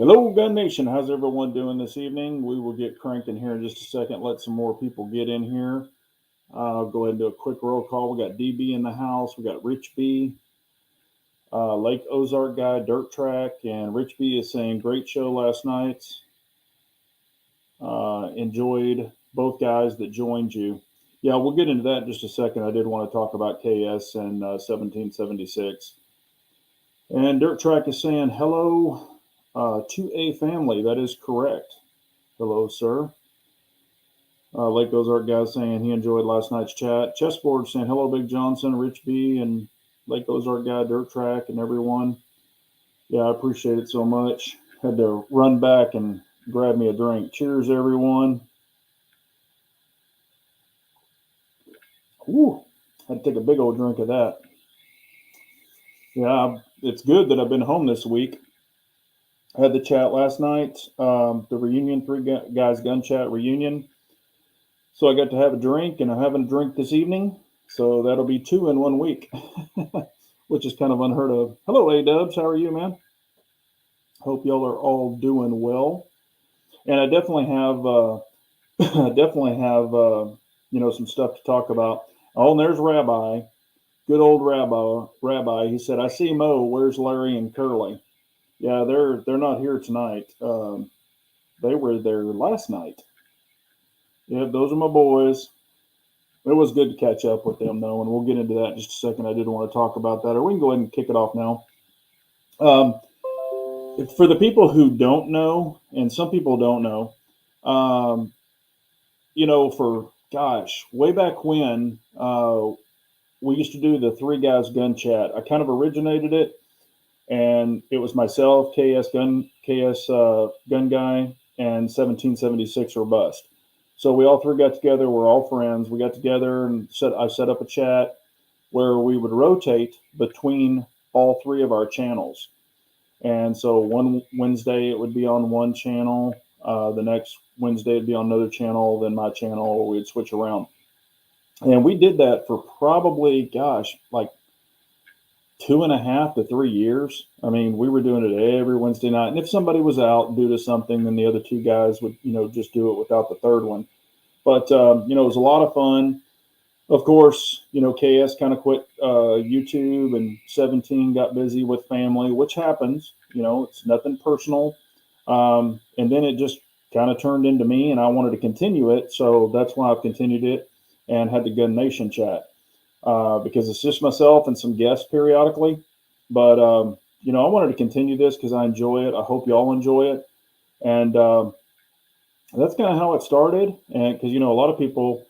Hello, Gun Nation. How's everyone doing this evening? We will get cranked in here in just a second. Let some more people get in here. I'll go ahead and do a quick roll call. We got DB in the house. We got Rich B, Lake Ozark guy, Dirt Track, and Rich B is saying great show last night. Enjoyed both guys that joined you. Yeah, we'll get into that in just a second. I did want to talk about KS and 1776. And Dirt Track is saying hello to a family. That is correct. Hello, sir. Lake Ozark guy saying he enjoyed last night's chat. Chessboard saying hello, Big Johnson, Rich B, and Lake Ozark guy, Dirt Track, and everyone. Yeah, I appreciate it so much. Had to run back and grab me a drink. Cheers, everyone. Ooh, had to take a big old drink of that. Yeah, it's good that I've been home this week. I had the chat last night, the reunion, Three Guys Gun Chat reunion. So I got to have a drink, and I'm having a drink this evening. So that'll be two in 1 week, which is kind of unheard of. Hello, A-Dubs. How are you, man? Hope y'all are all doing well. And I definitely have, some stuff to talk about. Oh, and there's Rabbi, good old Rabbi. He said, "I see Mo. Where's Larry and Curly?" Yeah, they're not here tonight. They were there last night. Yeah, those are my boys. It was good to catch up with them, though, and we'll get into that in just a second. I did want to talk about that, or we can go ahead and kick it off now. For the people who don't know, and some people don't know, for gosh, way back when we used to do the Three Guys Gun Chat. I kind of originated it, and it was myself, KS Gun Guy, and 1776 or Bust. So we all three got together. We're all friends. We got together and I set up a chat where we would rotate between all three of our channels. And so one Wednesday it would be on one channel. The next Wednesday it'd be on another channel. Then my channel, we'd switch around. And we did that for probably, like 2.5 to 3 years. I mean, we were doing it every Wednesday night. And if somebody was out due to something, then the other two guys would, just do it without the third one. But, it was a lot of fun. Of course, KS kind of quit YouTube, and 17 got busy with family, which happens. It's nothing personal. And then it just kind of turned into me, and I wanted to continue it. So that's why I've continued it and had the Gun Nation chat. Because it's just myself and some guests periodically. But, I wanted to continue this because I enjoy it. I hope y'all enjoy it. And that's kind of how it started. And because, a lot of people,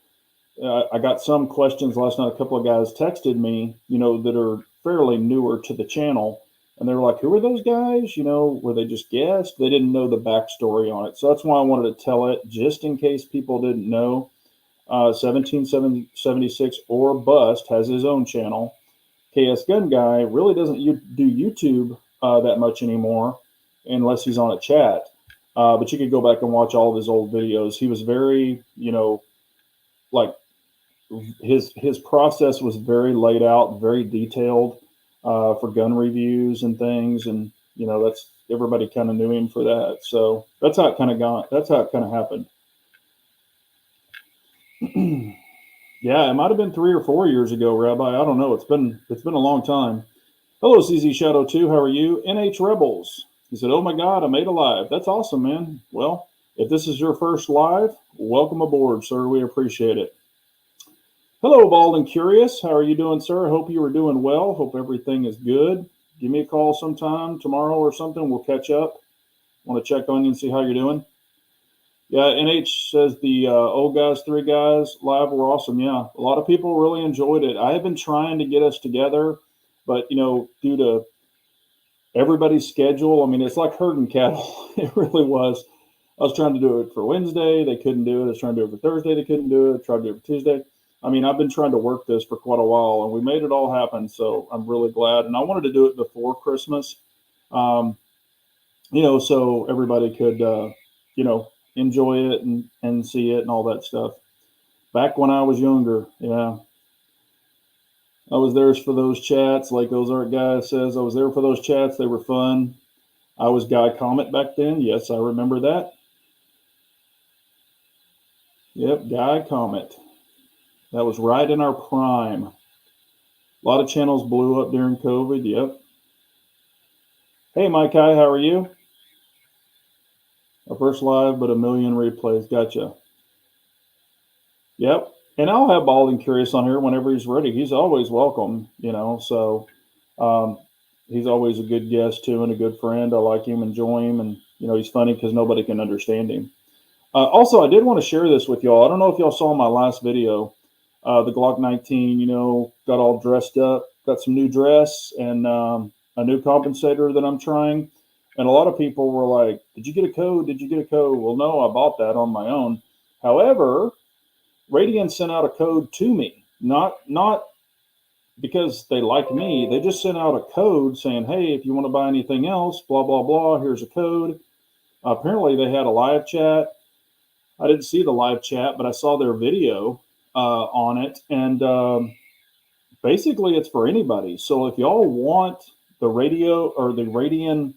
I got some questions last night. A couple of guys texted me, that are fairly newer to the channel. And they were like, who are those guys? Were they just guests? They didn't know the backstory on it. So that's why I wanted to tell it, just in case people didn't know. 1776 or Bust has his own channel. KS Gun Guy really doesn't do YouTube that much anymore unless he's on a chat. But you could go back and watch all of his old videos. He was very, like his process was very laid out, very detailed for gun reviews and things. And, that's everybody kind of knew him for that. So that's how it kind of happened. Yeah, it might have been 3 or 4 years ago, Rabbi. I don't know. It's been a long time. Hello, CZ Shadow 2. How are you? NH Rebels. He said, "Oh my God, I made a live." That's awesome, man. Well, if this is your first live, welcome aboard, sir. We appreciate it. Hello, Bald and Curious. How are you doing, sir? Hope you are doing well. Hope everything is good. Give me a call sometime tomorrow or something. We'll catch up. Want to check on you and see how you're doing. Yeah, NH says the old guys, Three Guys live were awesome. Yeah, a lot of people really enjoyed it. I have been trying to get us together, but, due to everybody's schedule, I mean, it's like herding cattle. It really was. I was trying to do it for Wednesday. They couldn't do it. I was trying to do it for Thursday. They couldn't do it. I tried to do it for Tuesday. I mean, I've been trying to work this for quite a while, and we made it all happen. So I'm really glad. And I wanted to do it before Christmas, so everybody could, enjoy it and see it and all that stuff. Back when I was younger, yeah. I was there for those chats. Like Ozark guy says, I was there for those chats. They were fun. I was Guy Comet back then. Yes, I remember that. Yep, Guy Comet. That was right in our prime. A lot of channels blew up during COVID. Yep. Hey, Mike, hi, how are you? Our first live, but a million replays. Gotcha. Yep. And I'll have Bald and Curious on here whenever he's ready. He's always welcome, so um, he's always a good guest too and a good friend. I like him, enjoy him, and he's funny because nobody can understand him. Also, I did want to share this with y'all. I don't know if y'all saw my last video. The Glock 19, got all dressed up, got some new dress and a new compensator that I'm trying. And a lot of people were like, "Did you get a code? Did you get a code?" Well, no, I bought that on my own. However, Radian sent out a code to me, not because they like me. They just sent out a code saying, "Hey, if you want to buy anything else, blah blah blah, here's a code." Apparently, they had a live chat. I didn't see the live chat, but I saw their video on it, and basically, it's for anybody. So if y'all want the radio or the Radian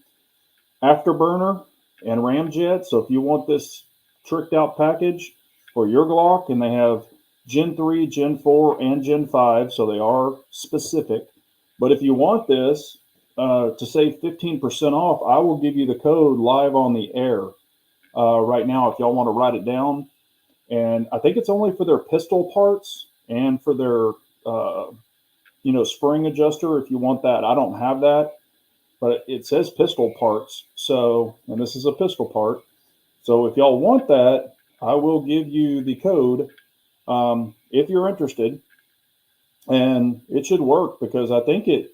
afterburner and ramjet, so if you want this tricked out package for your Glock, and they have Gen 3, Gen 4, and Gen 5, so they are specific. But if you want this to save 15% off, I will give you the code live on the air right now if y'all want to write it down. And I think it's only for their pistol parts and for their spring adjuster if you want that. I don't have that, but it says pistol parts. So, and this is a pistol part. So if y'all want that, I will give you the code if you're interested, and it should work because I think they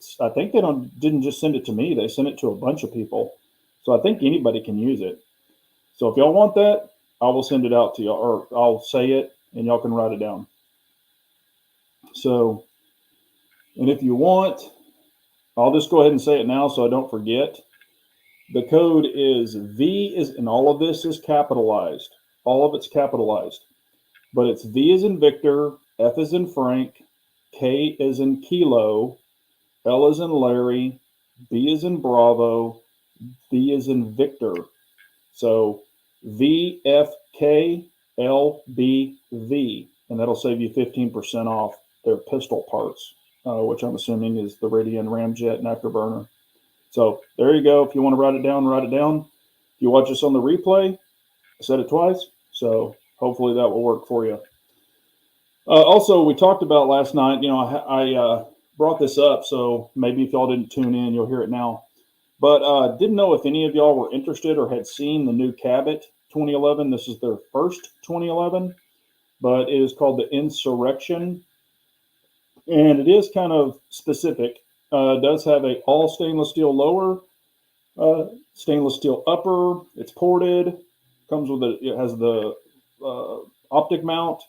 didn't just send it to me; they sent it to a bunch of people. So I think anybody can use it. So if y'all want that, I will send it out to y'all, or I'll say it and y'all can write it down. So, and if you want, I'll just go ahead and say it now so I don't forget. The code is and all of this is capitalized. All of it's capitalized. But it's V as in Victor, F as in Frank, K as in Kilo, L as in Larry, B as in Bravo, V as in Victor. So VFKLBV, and that'll save you 15% off their pistol parts, which I'm assuming is the Radian ramjet and afterburner. So there you go. If you want to write it down, write it down. If you watch this on the replay, I said it twice, so hopefully that will work for you. Also, we talked about last night, I brought this up, so maybe if y'all didn't tune in, you'll hear it now. But didn't know if any of y'all were interested or had seen the new Cabot 2011. This is their first 2011, but it is called the Insurrection, and it is kind of specific. It does have a all stainless steel lower, stainless steel upper. It's ported. Comes with it has the optic mount.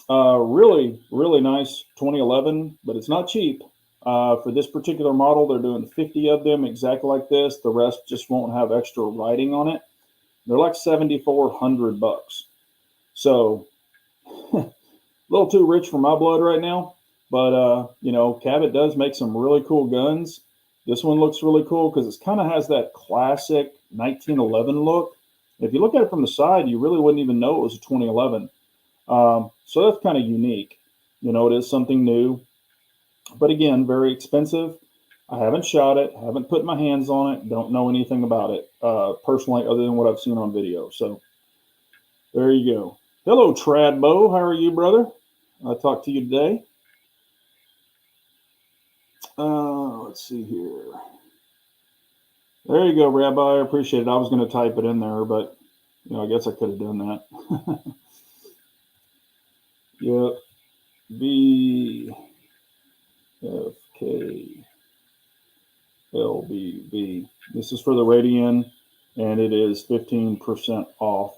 Really, really nice 2011, but it's not cheap. For this particular model, they're doing 50 of them exactly like this. The rest just won't have extra writing on it. They're like $7,400. So a little too rich for my blood right now. But Cabot does make some really cool guns. This one looks really cool because it kind of has that classic 1911 look. If you look at it from the side, you really wouldn't even know it was a 2011. So that's kind of unique. It is something new. But again, very expensive. I haven't shot it, haven't put my hands on it, don't know anything about it personally other than what I've seen on video. So there you go. Hello, Tradbo. How are you, brother? I talked to you today. Let's see here. There you go, Rabbi. I appreciate it. I was going to type it in there, but I guess I could have done that. Yep. B F K L B V. This is for the Radian, and it is 15% off.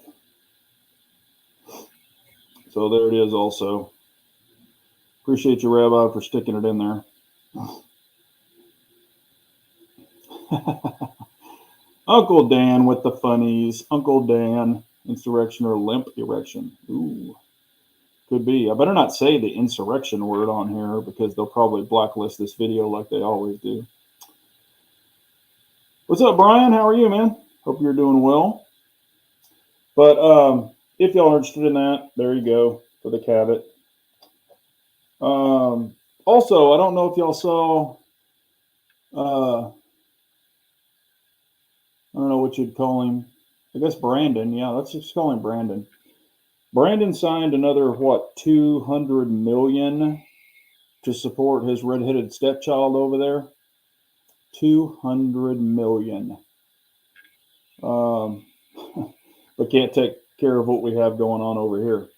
So there it is also. Appreciate you, Rabbi, for sticking it in there. Uncle Dan with the funnies. Uncle Dan, insurrection or limp erection. Ooh, could be. I better not say the insurrection word on here because they'll probably blacklist this video like they always do. What's up, Brian? How are you, man? Hope you're doing well. But if y'all are interested in that, there you go for the Cabot. Also, I don't know if y'all saw. I don't know what you'd call him. I guess Brandon. Yeah, let's just call him Brandon. Brandon signed another what 200 million to support his redheaded stepchild over there. 200 million. But can't take care of what we have going on over here.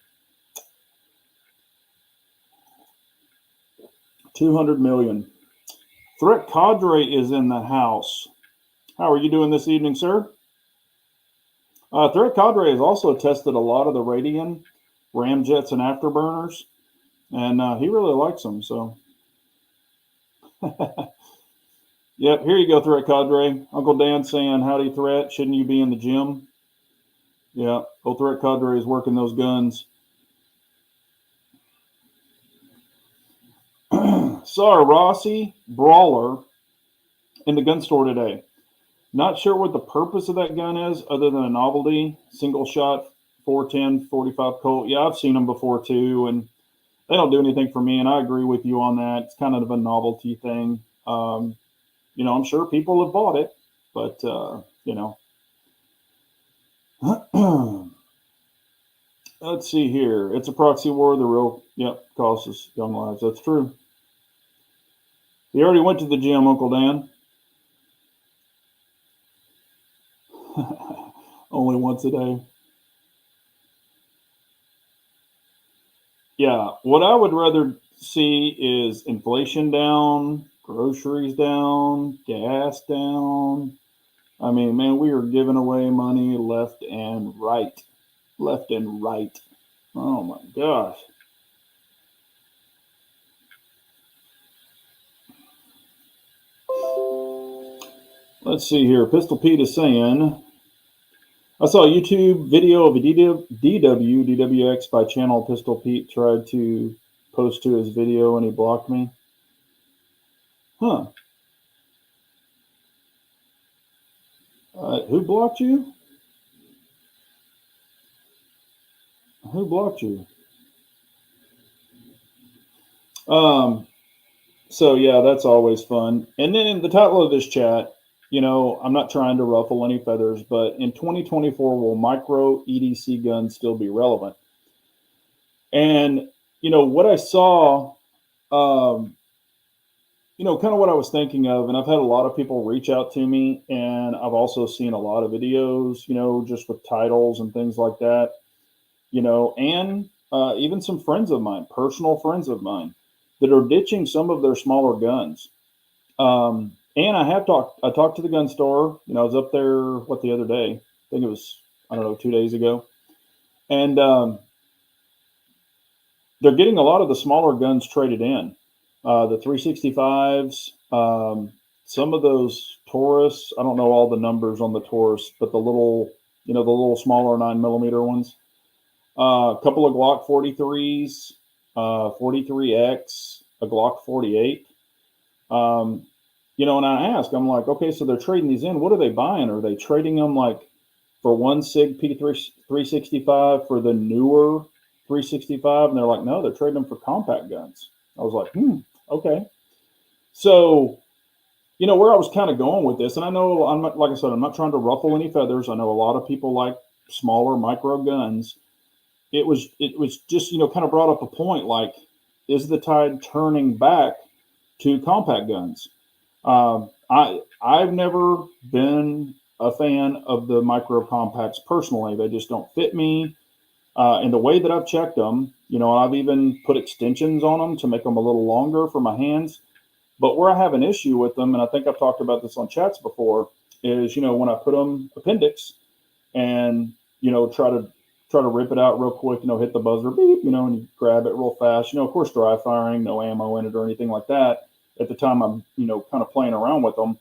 200 million. Threat Cadre is in the house. How are you doing this evening, sir? Threat Cadre has also tested a lot of the Radian ramjets and afterburners, and he really likes them. So, yep, here you go, Threat Cadre. Uncle Dan saying, howdy, Threat. Shouldn't you be in the gym? Yeah, old Threat Cadre is working those guns. Saw a Rossi Brawler in the gun store today. Not sure what the purpose of that gun is other than a novelty, single shot, 410, 45 Colt. Yeah, I've seen them before too, and they don't do anything for me, and I agree with you on that. It's kind of a novelty thing. I'm sure people have bought it, but, let's see here. It's a proxy war. The real, costs us young lives. That's true. He already went to the gym, Uncle Dan. Only once a day. Yeah, what I would rather see is inflation down, groceries down, gas down. I mean, man, we are giving away money left and right. Left and right. Oh my gosh. Let's see here. Pistol Pete is saying, I saw a YouTube video of a DWX by channel Pistol Pete tried to post to his video and he blocked me. Huh. Who blocked you? Who blocked you? So yeah, that's always fun. And then in the title of this chat, I'm not trying to ruffle any feathers, but in 2024, will micro EDC guns still be relevant? And, what I saw, kind of what I was thinking of, and I've had a lot of people reach out to me, and I've also seen a lot of videos, just with titles and things like that, and even some friends of mine, personal friends of mine, that are ditching some of their smaller guns. And I talked to the gun store. I was up there, the other day? I think it was, 2 days ago. And they're getting a lot of the smaller guns traded in. The 365s, some of those Taurus, I don't know all the numbers on the Taurus, but the little smaller 9mm ones. A couple of Glock 43s, 43X, a Glock 48. And I ask, I'm like, okay, so they're trading these in. What are they buying? Are they trading them like for one SIG P365 for the newer 365? And they're like, no, they're trading them for compact guns. I was like, okay. So, where I was kind of going with this, and I know, like I said, I'm not trying to ruffle any feathers. I know a lot of people like smaller micro guns. It was just, kind of brought up a point, like, is the tide turning back to compact guns? I've never been a fan of the micro compacts personally. They just don't fit me. And the way that I've checked them, I've even put extensions on them to make them a little longer for my hands. But where I have an issue with them, and I think I've talked about this on chats before, is, when I put them appendix and, try to rip it out real quick, hit the buzzer, beep, and you grab it real fast, of course, dry firing, no ammo in it or anything like that. At the time I'm, kind of playing around with them.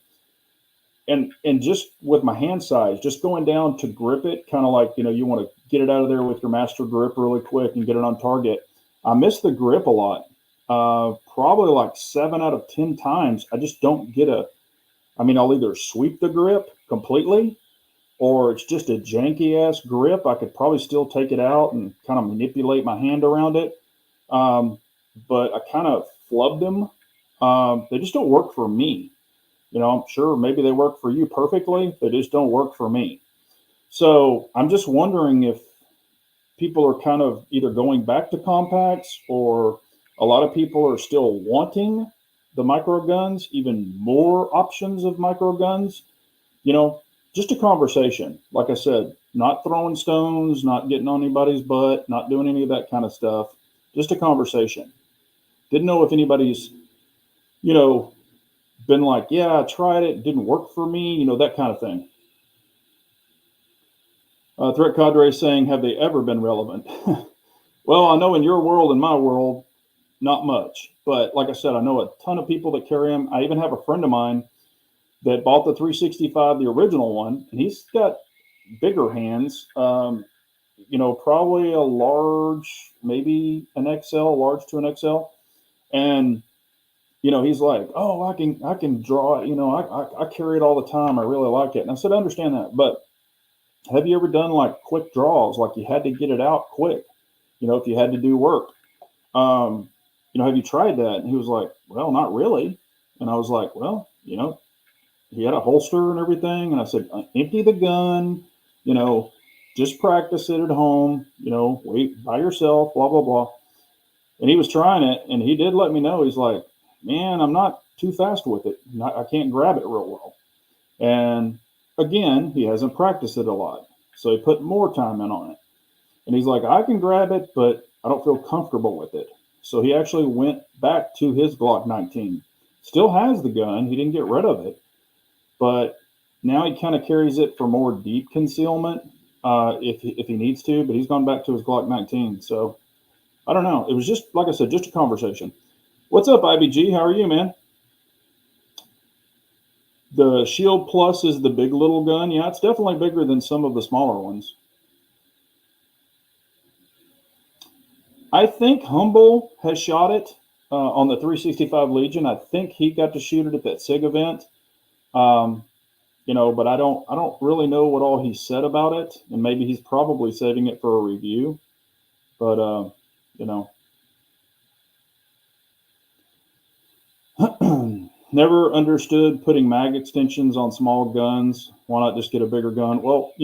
And just with my hand size, just going down to grip it, kind of like, you want to get it out of there with your master grip really quick and get it on target. I miss the grip a lot. Probably like 7 out of 10 times, I just don't get a I mean, I'll either sweep the grip completely, or it's just a janky ass grip. I could probably still take it out and kind of manipulate my hand around it. Um, but I kind of flubbed them. They just don't work for me. I'm sure maybe they work for you perfectly. They just don't work for me. So I'm just wondering if people are kind of either going back to compacts, or a lot of people are still wanting the micro guns, even more options of micro guns. You know, just a conversation. Like I said, not throwing stones, not getting on anybody's butt, not doing any of that kind of stuff. Just a conversation. Didn't know if anybody's, you know, been like, yeah, I tried it, didn't work for me, that kind of thing. Threat Cadre saying, have they ever been relevant? Well, I know in your world and my world, not much. But like I said, I know a ton of people that carry them. I even have a friend of mine that bought the 365, the original one, and he's got bigger hands. Probably a large, maybe an XL, large to an XL, and he's like, oh, I can draw it. I carry it all the time. I really like it. And I said, I understand that, but have you ever done like quick draws, like you had to get it out quick? If you had to do work, have you tried that? And he was like, well, not really. And I was like, well, he had a holster and everything. And I said, empty the gun, you know, just practice it at home, wait by yourself, blah, blah, blah. And he was trying it, and he did let me know. He's like, man, I'm not too fast with it. I can't grab it real well. And again, he hasn't practiced it a lot. So he put more time in on it. And he's like, I can grab it, but I don't feel comfortable with it. So he actually went back to his Glock 19. Still has the gun. He didn't get rid of it. But now he kind of carries it for more deep concealment if he needs to. But he's gone back to his Glock 19. So I don't know. It was just, like I said, just a conversation. What's up, IBG? How are you, man? The Shield Plus is the big little gun. Yeah, it's definitely bigger than some of the smaller ones. I think Humble has shot it on the 365 Legion. I think he got to shoot it at that SIG event. But I don't really know what all he said about it, and maybe he's probably saving it for a review. But never understood putting mag extensions on small guns. Why not just get a bigger gun? Well,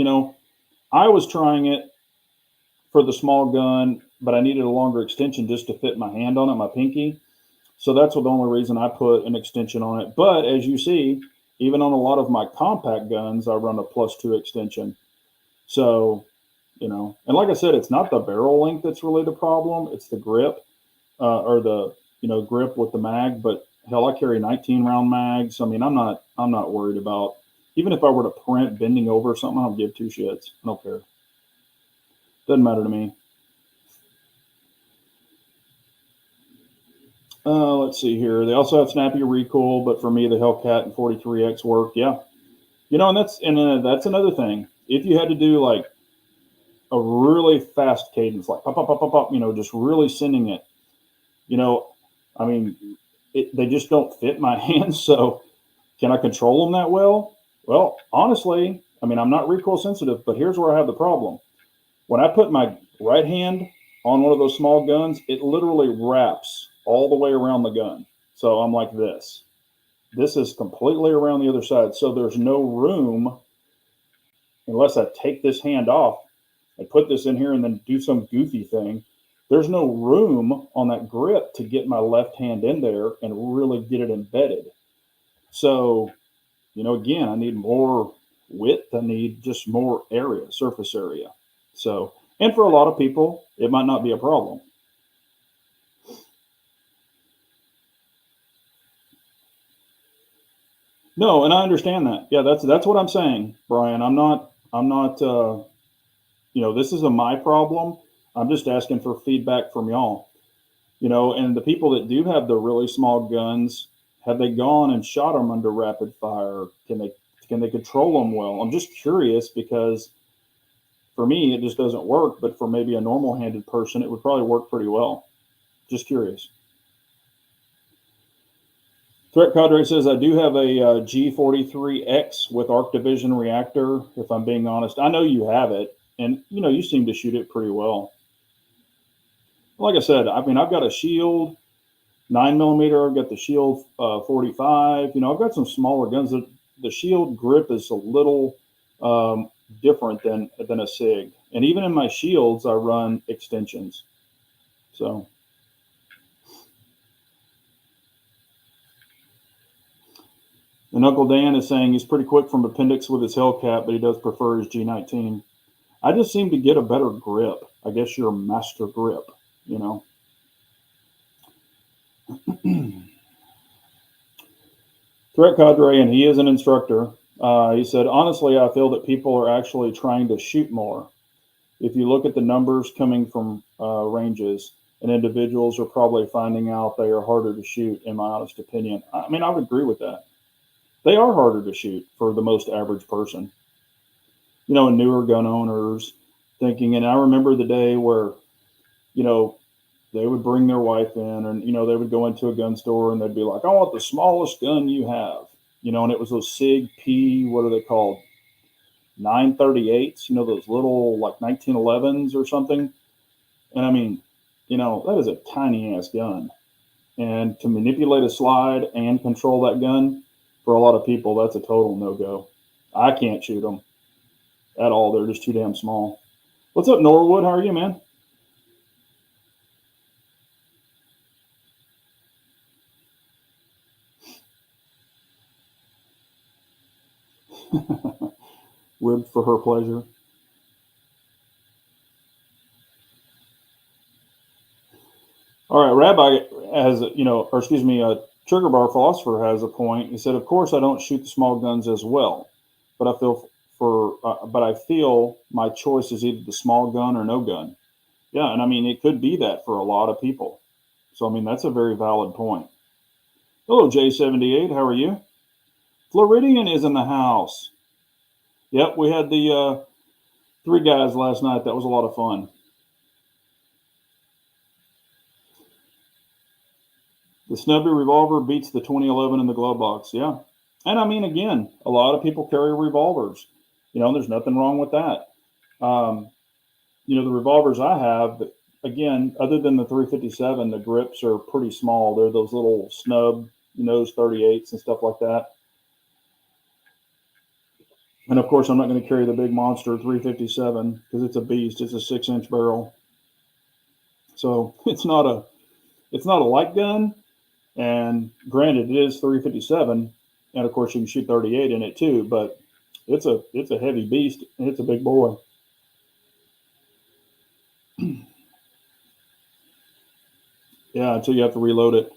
I was trying it for the small gun, but I needed a longer extension just to fit my hand on it, my pinky. So that's the only reason I put an extension on it. But as you see, even on a lot of my compact guns, I run a +2 extension. So, and like I said, it's not the barrel length that's really the problem. It's the grip or the, grip with the mag. But hell, I carry 19 round mags. I mean, I'm not worried about, even if I were to print bending over or something, I don't give two shits. I don't care. Doesn't matter to me. Let's see here. They also have snappy recoil, but for me, the Hellcat and 43X work. Yeah, and that's another thing. If you had to do like a really fast cadence, like pop, pop, pop, pop, pop, just really sending it, I mean, they just don't fit my hands. So can I control them that well? Well, honestly, I mean, I'm not recoil sensitive, but here's where I have the problem. When I put my right hand on one of those small guns, it literally wraps all the way around the gun. So I'm like this. This is completely around the other side. So there's no room, unless I take this hand off and put this in here and then do some goofy thing. There's no room on that grip to get my left hand in there and really get it embedded. So, again, I need more width. I need just more area, surface area. So, and for a lot of people, it might not be a problem. No, and I understand that. Yeah, that's what I'm saying, Brian. I'm not this isn't my problem. I'm just asking for feedback from y'all. And the people that do have the really small guns, have they gone and shot them under rapid fire? Can they control them well? I'm just curious, because for me, it just doesn't work, but for maybe a normal-handed person, it would probably work pretty well. Just curious. Threat Cadre says, I do have a G43X with Arc Division reactor, if I'm being honest. I know you have it, and, you seem to shoot it pretty well. Like I said, I mean, I've got a Shield 9 millimeter. I've got the Shield 45. I've got some smaller guns. The Shield grip is a little different than a SIG. And even in my Shields, I run extensions. So... And Uncle Dan is saying he's pretty quick from appendix with his Hellcat, but he does prefer his G19. I just seem to get a better grip. I guess you're a master grip, Threat Cadre, and he is an instructor. He said, honestly, I feel that people are actually trying to shoot more. If you look at the numbers coming from ranges, and individuals are probably finding out they are harder to shoot, in my honest opinion. I mean, I would agree with that. They are harder to shoot for the most average person. Newer gun owners thinking, and I remember the day where, they would bring their wife in and, they would go into a gun store and they'd be like, I want the smallest gun you have, and it was those SIG P, what are they called? 938s, those little like 1911s or something. And I mean, that is a tiny ass gun. And to manipulate a slide and control that gun, for a lot of people, that's a total no-go. I can't shoot them at all. They're just too damn small. What's up, Norwood? How are you, man? Ribbed for her pleasure. All right, Rabbi has, Trigger Bar Philosopher has a point. He said, of course, I don't shoot the small guns as well, but I feel my choice is either the small gun or no gun. Yeah, and I mean, it could be that for a lot of people. So, I mean, that's a very valid point. Hello, J78. How are you? Floridian is in the house. Yep, we had the 3 guys last night. That was a lot of fun. The Snubby revolver beats the 2011 in the glove box. Yeah. And I mean, again, a lot of people carry revolvers. There's nothing wrong with that. The revolvers I have, again, other than the 357, the grips are pretty small. They're those little snub nose 38s and stuff like that. And of course, I'm not going to carry the big monster 357 because it's a beast. It's a 6-inch barrel. So it's not a light gun. And granted, it is 357, and of course you can shoot 38 in it too. But it's a heavy beast, and it's a big boy. Yeah, until you have to reload it.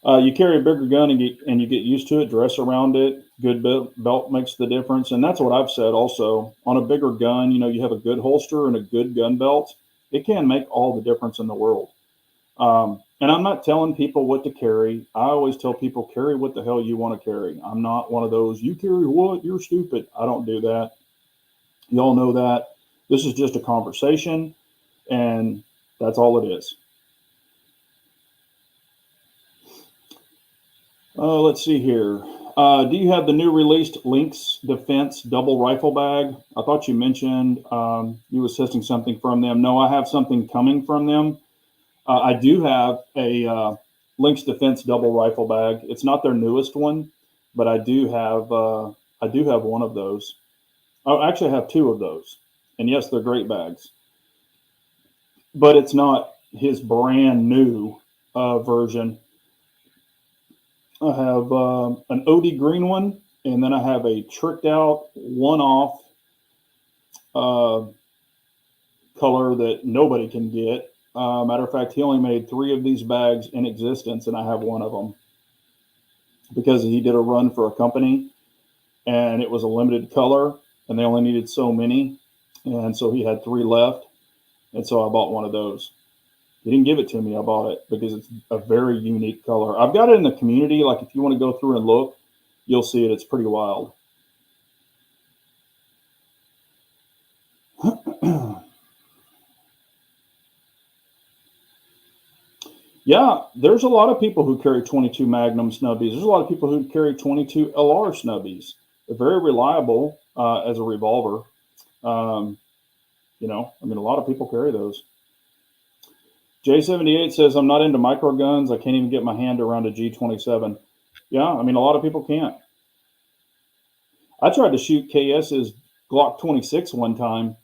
You carry a bigger gun and you get used to it. Dress around it. Good belt makes the difference, and that's what I've said. Also, on a bigger gun, you have a good holster and a good gun belt. It can make all the difference in the world. And I'm not telling people what to carry. I always tell people, carry what the hell you want to carry. I'm not one of those, you carry what? You're stupid. I don't do that. Y'all know that. This is just a conversation, and that's all it is. Let's see here. Do you have the new released Lynx Defense double rifle bag? I thought you mentioned you was testing something from them. No, I have something coming from them. I do have a Lynx Defense double rifle bag. It's not their newest one, but I do have one of those. I actually have 2 of those, and yes, they're great bags. But it's not his brand new version. I have an OD green one, and then I have a tricked out one-off color that nobody can get. Matter of fact, he only made 3 of these bags in existence, and I have one of them because he did a run for a company, and it was a limited color, and they only needed so many, and so he had 3 left, and so I bought one of those. He didn't give it to me. I bought it because it's a very unique color. I've got it in the community. Like, if you want to go through and look, you'll see it. It's pretty wild. Yeah, there's a lot of people who carry 22 Magnum snubbies. There's a lot of people who carry 22 LR snubbies. They're very reliable as a revolver. Um, I mean, a lot of people carry those. J78 says, I'm not into micro guns. I can't even get my hand around a G27. Yeah, I mean, a lot of people can't. I tried to shoot KS's Glock 26 one time,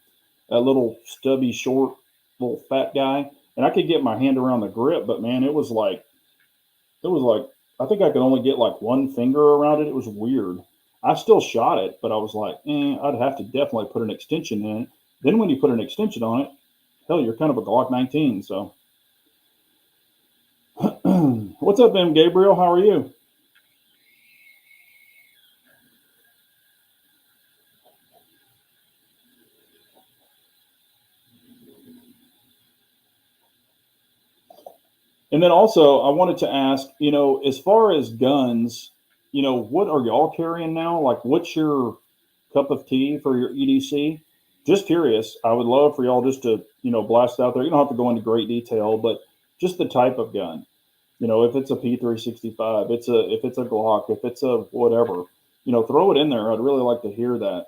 a little stubby, short, little fat guy, and I could get my hand around the grip, but man, it was like, I think I could only get like one finger around it. It was weird. I still shot it, but I was like, I'd have to definitely put an extension in it. Then when you put an extension on it, hell, you're kind of a Glock 19. So, what's up, M. Gabriel? How are you? And then also, I wanted to ask, as far as guns, what are y'all carrying now? Like, what's your cup of tea for your EDC? Just curious. I would love for y'all just to, blast out there. You don't have to go into great detail, but just the type of gun. If it's a P365, if it's a Glock, if it's a whatever, throw it in there. I'd really like to hear that.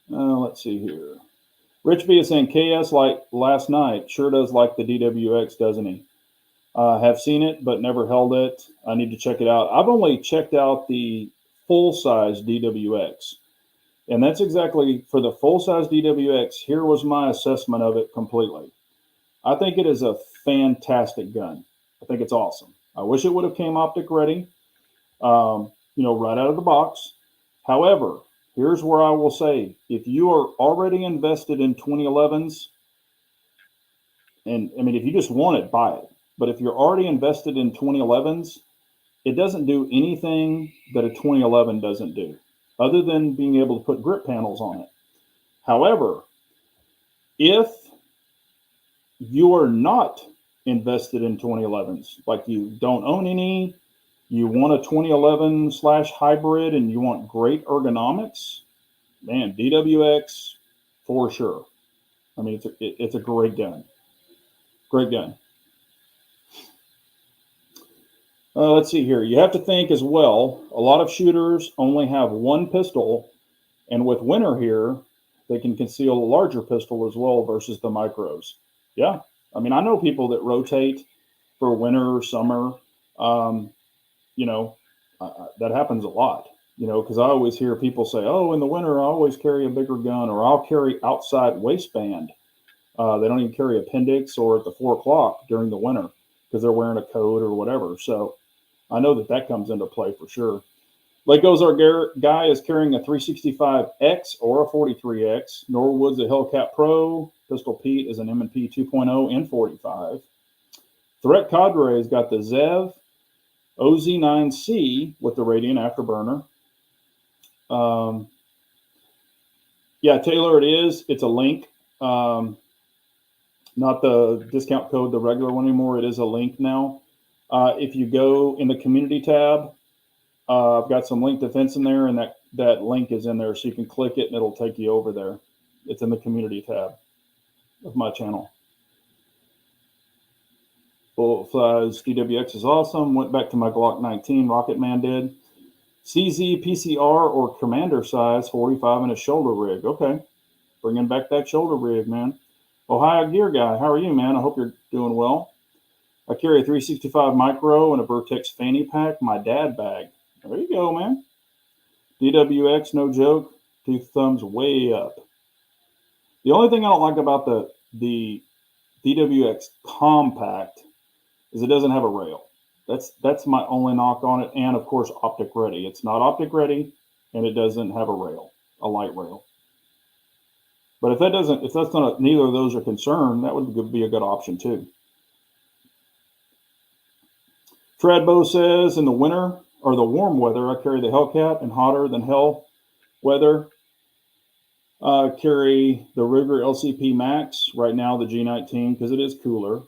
Let's see here. Rich B is saying KS like last night. Sure does like the DWX, doesn't he? Have seen it, but never held it. I need to check it out. I've only checked out the full size DWX. And that's exactly for the full size DWX. Here was my assessment of it completely. I think it is a fantastic gun. I think it's awesome. I wish it would have came optic ready, right out of the box. However, here's where I will say, if you are already invested in 2011s, and I mean, if you just want it, buy it. But if you're already invested in 2011s, it doesn't do anything that a 2011 doesn't do, other than being able to put grip panels on it. However, if you are not invested in 2011s, like you don't own any, you want a 2011 slash hybrid and you want great ergonomics, man, DWX for sure. I mean, it's a great gun. Great gun. Let's see here. You have to think as well, a lot of shooters only have one pistol, and with winter here, they can conceal a larger pistol as well versus the micros. Yeah. I mean, I know people that rotate for winter or summer. Um, you know, that happens a lot, because I always hear people say, oh, in the winter, I always carry a bigger gun, or I'll carry outside waistband. They don't even carry appendix or at the 4 o'clock during the winter because they're wearing a coat or whatever. So I know that comes into play for sure. Lake Ozark guy is carrying a 365X or a 43X. Norwood's a Hellcat Pro. Pistol Pete is an M&P 2.0 and 45. Threat Cadre's got the Zev OZ9C with the Radiant Afterburner. Yeah, Taylor, it is. It's a link. Not the discount code, the regular one anymore. It is a link now. If you go in the community tab, I've got some link defense in there, and that link is in there, so you can click it and it'll take you over there. It's in the community tab of my channel. Full size DWX is awesome. Went back to my Glock 19, Rocket Man did. CZ PCR or Commander size 45 and a shoulder rig. Okay, bringing back that shoulder rig, man. Ohio Gear Guy, how are you, man? I hope you're doing well. I carry a 365 micro and a Vertex fanny pack, my dad bag. There you go, man. DWX, no joke. 2 thumbs way up. The only thing I don't like about the DWX compact is it doesn't have a rail. That's my only knock on it, and of course optic ready. It's not optic ready, and it doesn't have a rail, a light rail. But if that's not neither of those are concerned, that would be a good option too. Tradbo says in the winter or the warm weather, I carry the Hellcat, and hotter than hell weather, carry the Ruger LCP Max. Right now, the G19 because it is cooler.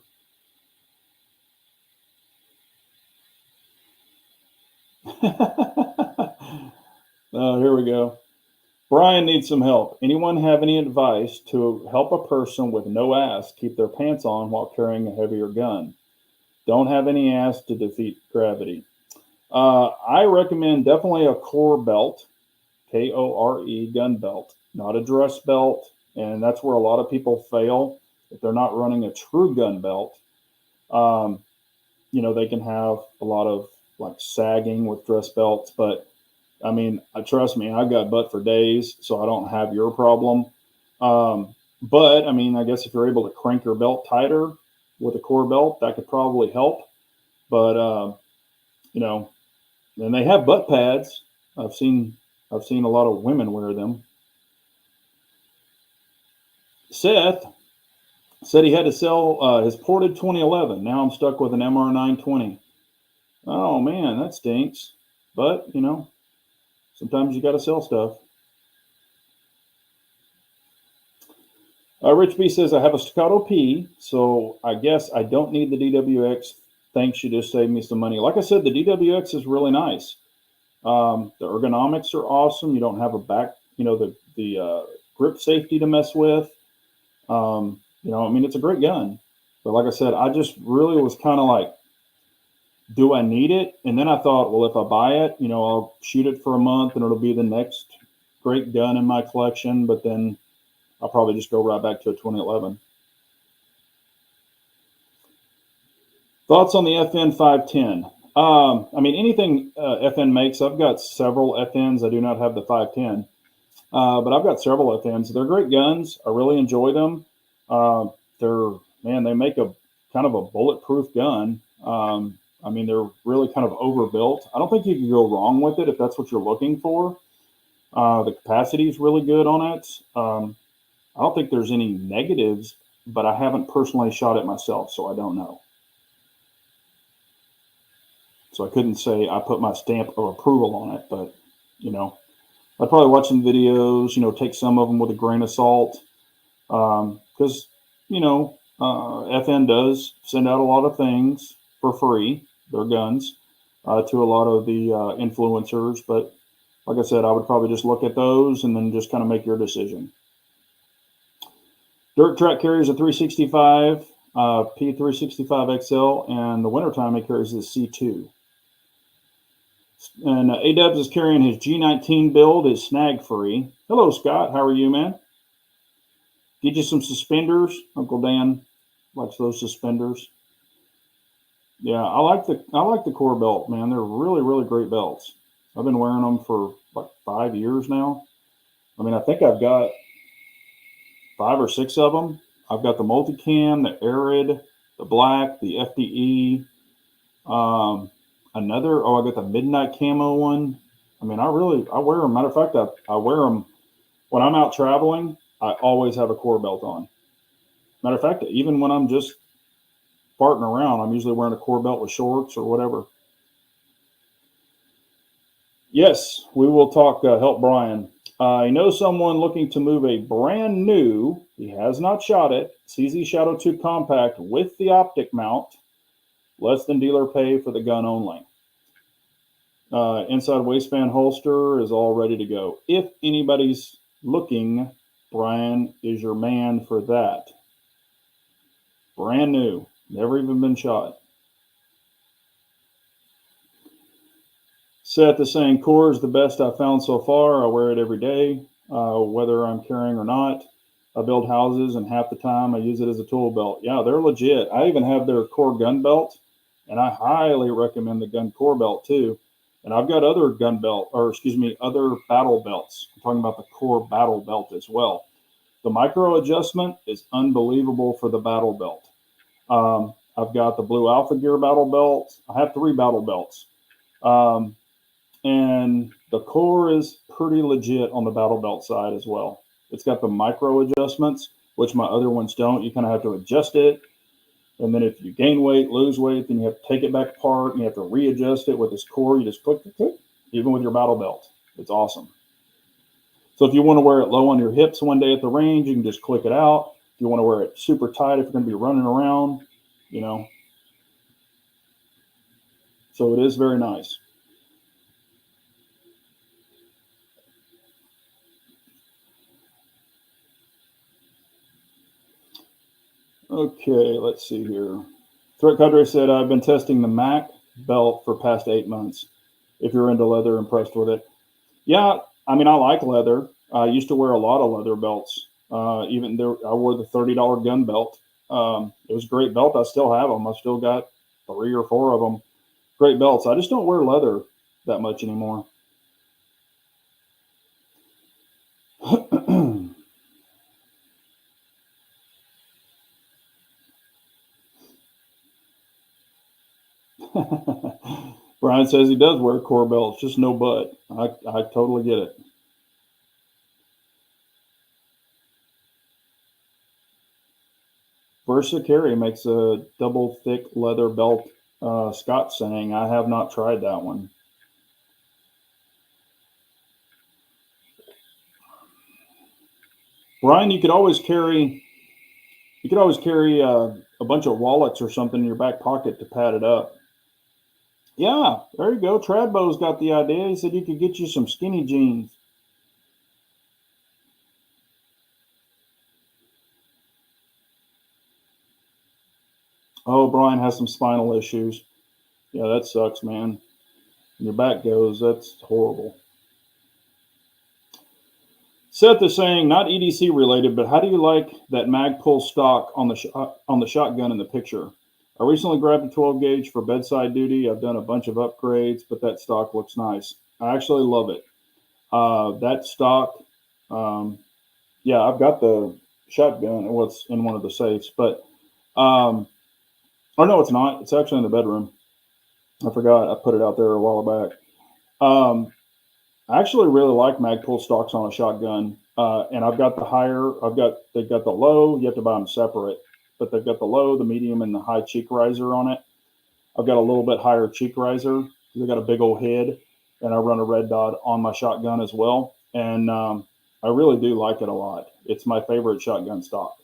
Here we go. Brian needs some help. Anyone have any advice to help a person with no ass keep their pants on while carrying a heavier gun? Don't have any ass to defeat gravity. I recommend definitely a core belt, KORE gun belt, not a dress belt. And that's where a lot of people fail. If they're not running a true gun belt, um, they can have a lot of like sagging with dress belts. But I mean, trust me, I've got butt for days, so I don't have your problem. But I mean, I guess if you're able to crank your belt tighter with a core belt, that could probably help. But you know, and they have butt pads. I've seen I've seen a lot of women wear them. Seth said he had to sell his ported 2011. Now I'm stuck with an MR 920. Oh man, that stinks. But sometimes you got to sell stuff. Rich B says I have a staccato P, so I guess I don't need the DWX. Thanks, you just saved me some money. Like I said, the DWX is really nice. The ergonomics are awesome. You don't have a back, the grip safety to mess with. I mean, it's a great gun. But like I said, I just really was kind of like, do I need it? And then I thought, well, if I buy it, I'll shoot it for a month and it'll be the next great gun in my collection. But then I'll probably just go right back to a 2011. Thoughts on the FN 510? I mean, anything FN makes, I've got several FNs. I do not have the 510, but I've got several FNs. They're great guns. I really enjoy them. They make a kind of a bulletproof gun. I mean, they're really kind of overbuilt. I don't think you can go wrong with it if that's what you're looking for. The capacity is really good on it. I don't think there's any negatives, but I haven't personally shot it myself, so I don't know. So I couldn't say I put my stamp of approval on it, but I'd probably watch some videos, take some of them with a grain of salt, because FN does send out a lot of things for free, their guns, to a lot of the influencers. But like I said, I would probably just look at those and then just kind of make your decision. Dirt Track carries a 365 P365 XL, and the wintertime it carries the C2. And A-Dubs is carrying his G19 build, is snag free. Hello, Scott. How are you, man? Get you some suspenders. Uncle Dan likes those suspenders. Yeah, I like the core belt, man. They're really, really great belts. I've been wearing them for like 5 years now. I mean, I think I've got 5 or 6 of them. I've got the multicam, the Arid, the black, the FDE. I got the midnight camo one. I mean, I wear them. Matter of fact, I wear them when I'm out traveling. I always have a core belt on. Matter of fact, even when I'm just farting around, I'm usually wearing a core belt with shorts or whatever. Yes, we will talk. Help Brian. I know someone looking to move a brand new, he has not shot it, CZ Shadow 2 Compact with the optic mount, less than dealer pay for the gun only. Inside waistband holster is all ready to go. If anybody's looking, Brian is your man for that. Brand new, never even been shot. Seth is saying core is the best I've found so far. I wear it every day, whether I'm carrying or not. I build houses, and half the time I use it as a tool belt. Yeah, they're legit. I even have their core gun belt, and I highly recommend the gun core belt too. And I've got other other battle belts. I'm talking about the core battle belt as well. The micro adjustment is unbelievable for the battle belt. I've got the Blue Alpha Gear battle belt. I have 3 battle belts. And the core is pretty legit on the battle belt side as well. It's got the micro adjustments, which my other ones don't. You kind of have to adjust it. And then if you gain weight, lose weight, then you have to take it back apart and you have to readjust it. With this core, you just click, even with your battle belt. It's awesome. So if you want to wear it low on your hips one day at the range, you can just click it out. If you want to wear it super tight, if you're going to be running around, So it is very nice. Okay, let's see here. Threat Cadre said, I've been testing the Mac belt for past 8 months. If you're into leather, impressed with it. Yeah, I mean, I like leather. I used to wear a lot of leather belts. Even there, I wore the $30 gun belt. It was a great belt. I still have them. I still got 3 or 4 of them. Great belts. I just don't wear leather that much anymore. Brian says he does wear core belts, just no butt. I totally get it. Versa Carry makes a double thick leather belt. Scott's saying, I have not tried that one. Brian, you could always carry a bunch of wallets or something in your back pocket to pad it up. Yeah, there you go. Tradbo's got the idea. He said you could get you some skinny jeans. Oh, Brian has some spinal issues. Yeah, that sucks, man. When your back goes, that's horrible. Seth is saying, not EDC related, but how do you like that Magpul stock on the shotgun in the picture? I recently grabbed a 12 gauge for bedside duty. I've done a bunch of upgrades, but that stock looks nice. I actually love it. That stock, yeah, I've got the shotgun. It's in one of the safes, but or no, it's not. It's actually in the bedroom. I forgot. I put it out there a while back. I actually really like Magpul stocks on a shotgun, and I've got the higher. They've got the low. You have to buy them separate, but they've got the low, the medium, and the high cheek riser on it. I've got a little bit higher cheek riser. They got a big old head, and I run a red dot on my shotgun as well. And I really do like it a lot. It's my favorite shotgun stock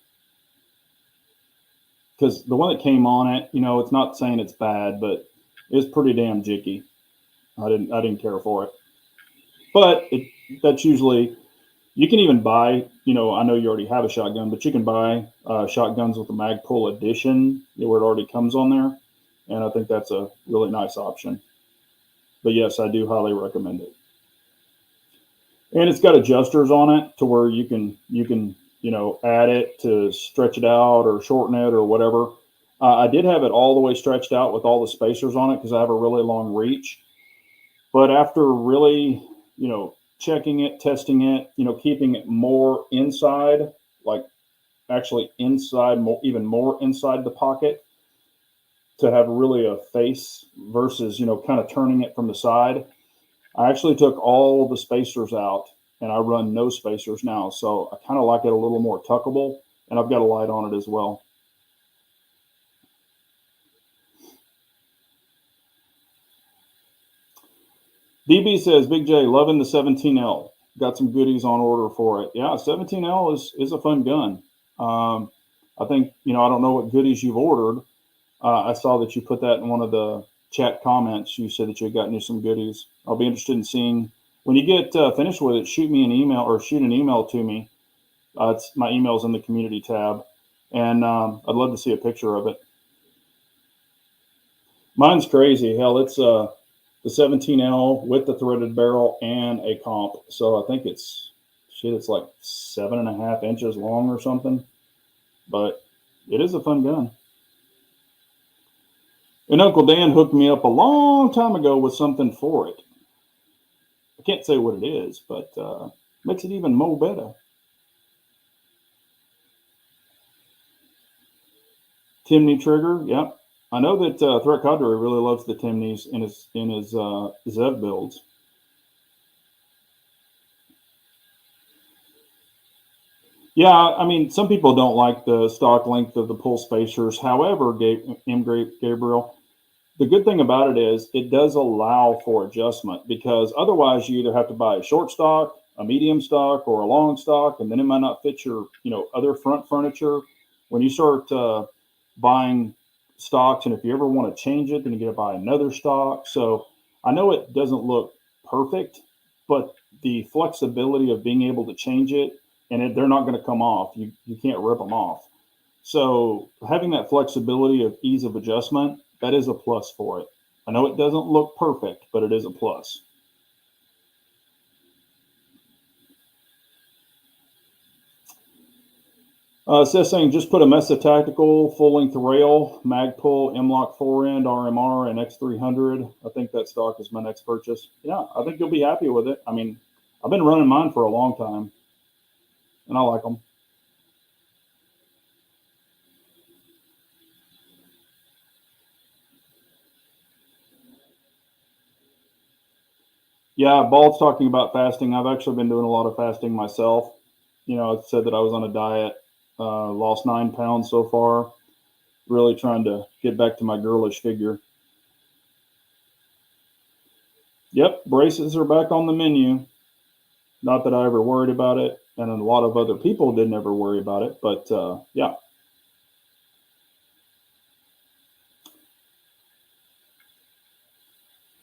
because the one that came on it, it's not saying it's bad, but it's pretty damn jicky. I didn't care for it, but that's usually you can even buy. I know you already have a shotgun, but you can buy shotguns with the Magpul edition where it already comes on there, and I think that's a really nice option. But yes, I do highly recommend it. And it's got adjusters on it to where you can add it to stretch it out or shorten it or whatever. I did have it all the way stretched out with all the spacers on it because I have a really long reach. But after really, checking it, testing it, keeping it more inside, like actually inside, even more inside the pocket to have really a face versus, kind of turning it from the side. I actually took all the spacers out and I run no spacers now. So I kind of like it a little more tuckable, and I've got a light on it as well. DB says, Big J, loving the 17L. Got some goodies on order for it. Yeah, 17L is a fun gun. I think, I don't know what goodies you've ordered. I saw that you put that in one of the chat comments. You said that you had gotten you some goodies. I'll be interested in seeing when you get finished with it. Shoot me an email or shoot an email to me. It's my email's in the community tab, and I'd love to see a picture of it. Mine's crazy. Hell, it's the 17L with the threaded barrel and a comp. So I think it's like 7.5 inches long or something. But it is a fun gun. And Uncle Dan hooked me up a long time ago with something for it. I can't say what it is, but makes it even more better. Timney trigger, yep. I know that Threat Cadre really loves the Timneys in his Zev builds. Yeah, I mean, some people don't like the stock length of the pull spacers. However, Gabriel, the good thing about it is it does allow for adjustment because otherwise you either have to buy a short stock, a medium stock, or a long stock, and then it might not fit your other front furniture. When you start buying stocks, and if you ever want to change it, then you got to buy another stock. So I know it doesn't look perfect, but the flexibility of being able to change it, and they're not going to come off. You can't rip them off. So having that flexibility of ease of adjustment, that is a plus for it. I know it doesn't look perfect, but it is a plus. Says saying just put a Mesa Tactical full length rail, Magpul, M-Lock 4-end, RMR, and X300. I think that stock is my next purchase. Yeah, I think you'll be happy with it. I mean, I've been running mine for a long time, and I like them. Yeah, Bald's talking about fasting. I've actually been doing a lot of fasting myself. You know, I said that I was on a diet, lost 9 pounds so far. Really trying to get back to my girlish figure. Yep, braces are back on the menu. Not that I ever worried about it, and a lot of other people didn't ever worry about it, but yeah.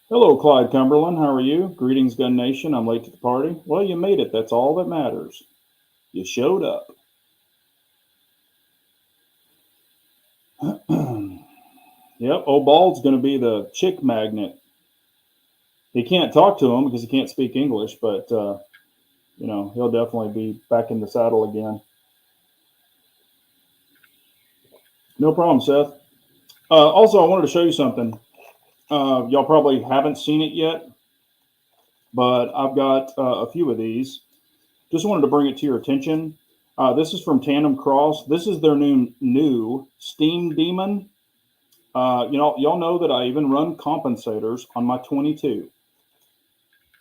Hello, Clyde Cumberland. How are you? Greetings, Gun Nation. I'm late to the party. Well, you made it. That's all that matters. You showed up. Yep, old Bald's going to be the chick magnet. He can't talk to him because he can't speak English, but you know, he'll definitely be back in the saddle again. No problem, Seth. Also, I wanted to show you something. Y'all probably haven't seen it yet, but I've got a few of these. Just wanted to bring it to your attention. This is from Tandem Cross. This is their new Steam Demon. You know, y'all know that I even run compensators on my 22.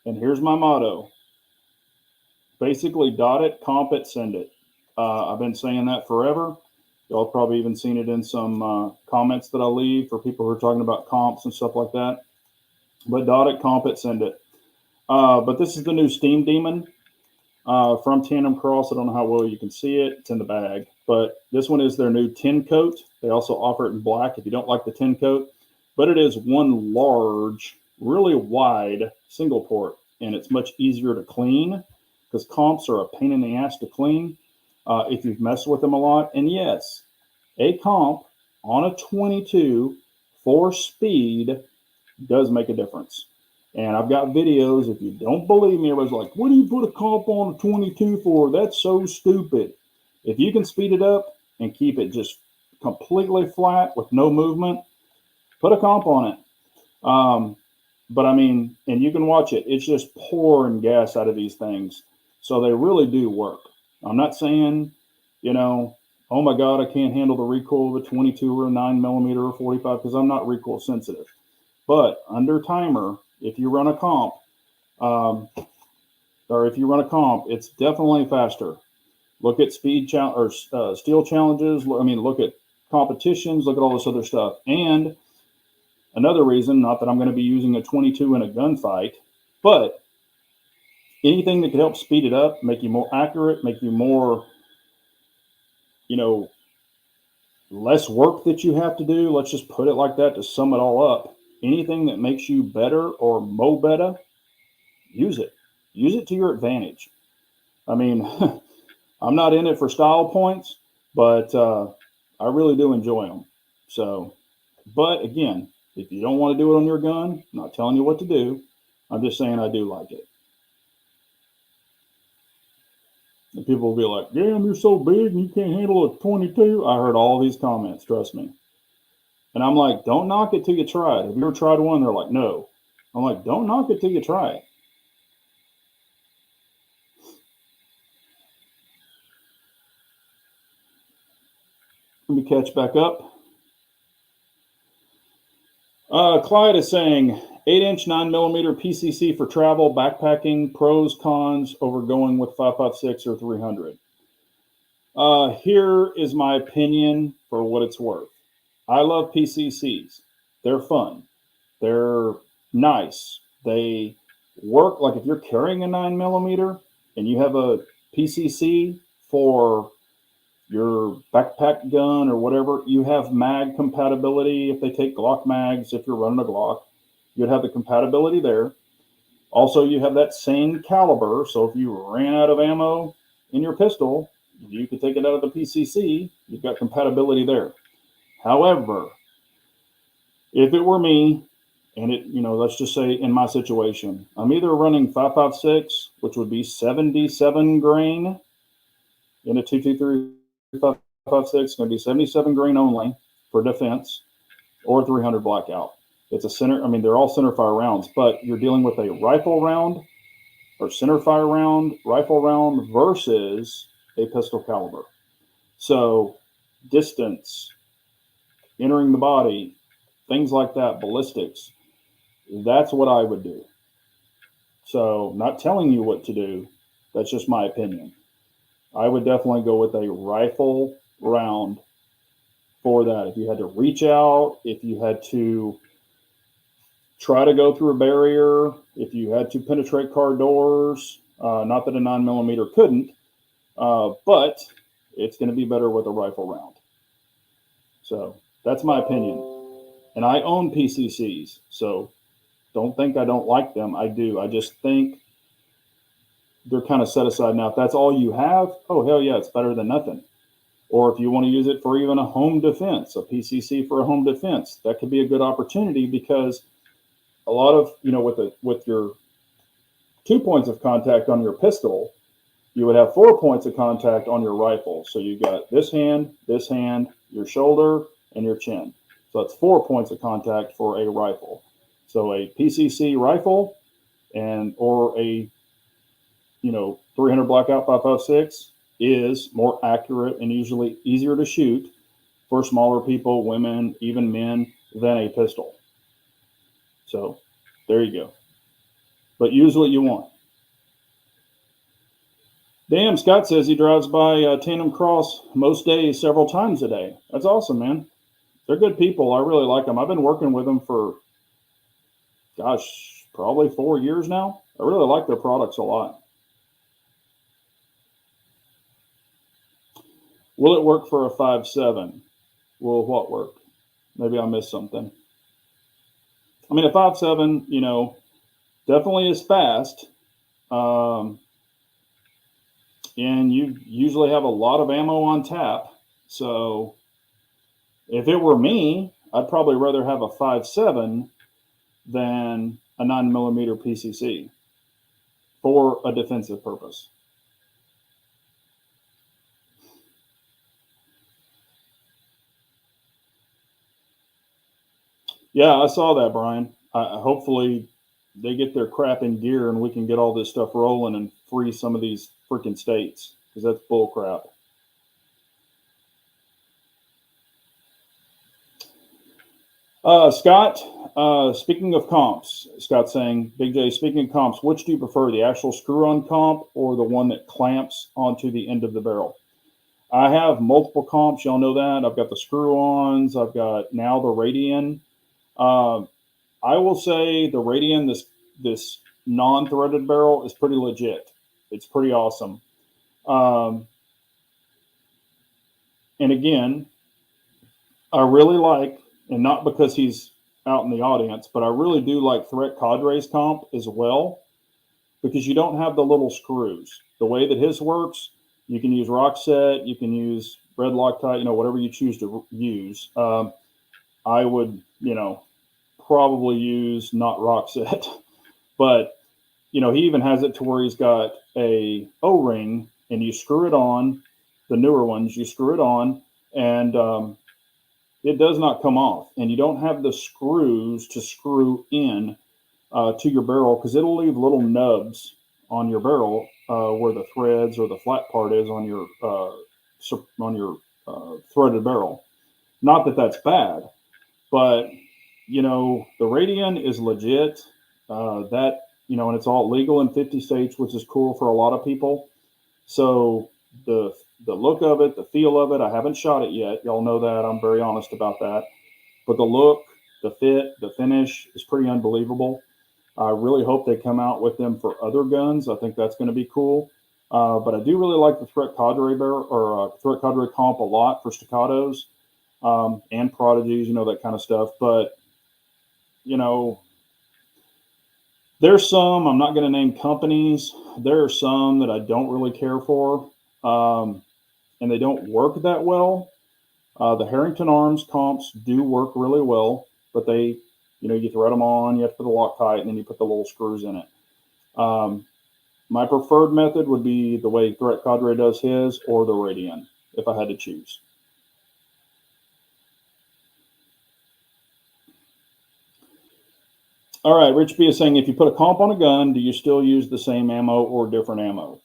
And here's my motto. Basically, dot it, comp it, send it. I've been saying that forever. Y'all have probably even seen it in some comments that I leave for people who are talking about comps and stuff like that. But dot it, comp it, send it. But this is the new Steam Demon from Tandem Cross. I don't know how well you can see it. It's in the bag. But this one is their new 10 coat. They also offer it in black if you don't like the 10 coat. But it is one large, really wide single port. And it's much easier to clean because comps are a pain in the ass to clean if you've messed with them a lot. And yes, a comp on a 22 for speed does make a difference. And I've got videos. If you don't believe me, everybody's like, what do you put a comp on a 22 for? That's so stupid. If you can speed it up and keep it just completely flat with no movement, put a comp on it. But I mean, and you can watch it. It's just pouring gas out of these things. So they really do work. I'm not saying, you know, oh my God, I can't handle the recoil of a 22 or a 9mm or 45 because I'm not recoil sensitive. But under timer, if you run a comp, it's definitely faster. Look at speed steel challenges. I mean, look at competitions. Look at all this other stuff. And another reason, not that I'm going to be using a 22 in a gunfight, but anything that could help speed it up, make you more accurate, make you more, you know, less work that you have to do. Let's just put it like that to sum it all up. Anything that makes you better or mo better, use it. Use it to your advantage. I mean, I'm not in it for style points, but I really do enjoy them. So, but again, if you don't want to do it on your gun, I'm not telling you what to do. I'm just saying I do like it. And people will be like, damn, you're so big and you can't handle a 22. I heard all these comments, trust me. And I'm like, don't knock it till you try it. Have you ever tried one? They're like, no. I'm like, don't knock it till you try it. Let me catch back up. Clyde is saying 8-inch 9mm PCC for travel, backpacking, pros, cons over going with 5.56 or 300. Here is my opinion for what it's worth. I love PCCs. They're fun. They're nice. They work like if you're carrying a 9mm and you have a PCC for your backpack gun or whatever, you have mag compatibility. If they take Glock mags, if you're running a Glock, you'd have the compatibility there. Also, you have that same caliber. So if you ran out of ammo in your pistol, you could take it out of the PCC, You've got compatibility there. However, if it were me, and it, let's just say in my situation, I'm either running 5.56, which would be 77 grain in a 223 5.56, going to be 77 grain only for defense, or 300 blackout. It's a center. I mean, they're all center fire rounds, but you're dealing with a rifle round or center fire round, rifle round versus a pistol caliber. So distance, entering the body, things like that, ballistics, that's what I would do. So not telling you what to do, that's just my opinion. I would definitely go with a rifle round for that. If you had to reach out, if you had to try to go through a barrier, if you had to penetrate car doors, not that a 9mm couldn't, but it's going to be better with a rifle round. So that's my opinion. And I own PCCs, so don't think I don't like them. I do. I just think they're kind of set aside. Now, if that's all you have, oh, hell yeah, it's better than nothing. Or if you want to use it for even a home defense, a PCC for a home defense, that could be a good opportunity, because a lot of, with your 2 points of contact on your pistol, you would have 4 points of contact on your rifle. So you got this hand, your shoulder, and your chin. So that's 4 points of contact for a rifle. So a PCC rifle or a 300 blackout 5.56 is more accurate and usually easier to shoot for smaller people, women, even men, than a pistol. So there you go. But use what you want. Damn, Scott says he drives by Tandem Cross most days, several times a day. That's awesome, man. They're good people. I really like them. I've been working with them for, probably 4 years now. I really like their products a lot. Will it work for a 5.7? Will what work? Maybe I missed something. I mean, a 5.7, definitely is fast. And you usually have a lot of ammo on tap. So if it were me, I'd probably rather have a 5.7 than a 9mm PCC for a defensive purpose. Yeah, I saw that, Brian. Hopefully they get their crap in gear and we can get all this stuff rolling and free some of these freaking states, because that's bull crap. Scott, speaking of comps, Scott's saying, Big J, speaking of comps, which do you prefer, the actual screw-on comp or the one that clamps onto the end of the barrel? I have multiple comps. Y'all know that. I've got the screw-ons. I've got now the Radian. I will say the Radian, this non-threaded barrel, is pretty legit. It's pretty awesome. And again, I really like, and not because he's out in the audience, but I really do like Threat Cadre's comp as well, because you don't have the little screws. The way that his works, you can use Rockset, you can use red Loctite, whatever you choose to use. I would, probably use not Rockset, but he even has it to where he's got a O-ring and you screw it on. The newer ones, you screw it on, and it does not come off, and you don't have the screws to screw in to your barrel, because it'll leave little nubs on your barrel where the threads or the flat part is on your threaded barrel. Not that that's bad, but the Radian is legit. And it's all legal in 50 states, which is cool for a lot of people. So the look of it, the feel of it, I haven't shot it yet. Y'all know that. I'm very honest about that. But the look, the fit, the finish is pretty unbelievable. I really hope they come out with them for other guns. I think that's going to be cool. But I do really like the Threat Cadre barrel, or Threat Cadre comp a lot for staccatos and prodigies, that kind of stuff. But, there's some, I'm not going to name companies. There are some that I don't really care for, and they don't work that well. The Harrington Arms comps do work really well, but they, you thread them on, you have to put the Loctite, and then you put the little screws in it. My preferred method would be the way Threat Cadre does his, or the Radian, if I had to choose. All right, Rich B is saying, if you put a comp on a gun, do you still use the same ammo or different ammo?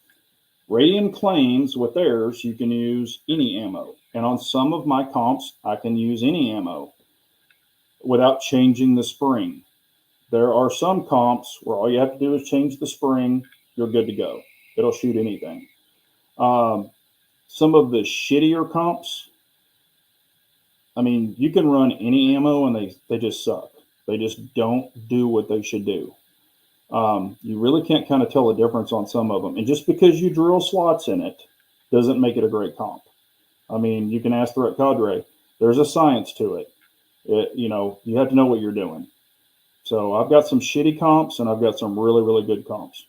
Radian claims with theirs you can use any ammo. And on some of my comps, I can use any ammo without changing the spring. There are some comps where all you have to do is change the spring, you're good to go. It'll shoot anything. Some of the shittier comps, I mean, you can run any ammo and they just suck. They just don't do what they should do. You really can't kind of tell the difference on some of them. And just because you drill slots in it doesn't make it a great comp. I mean, you can ask Threat Cadre. There's a science to it. You have to know what you're doing. So I've got some shitty comps and I've got some really, really good comps.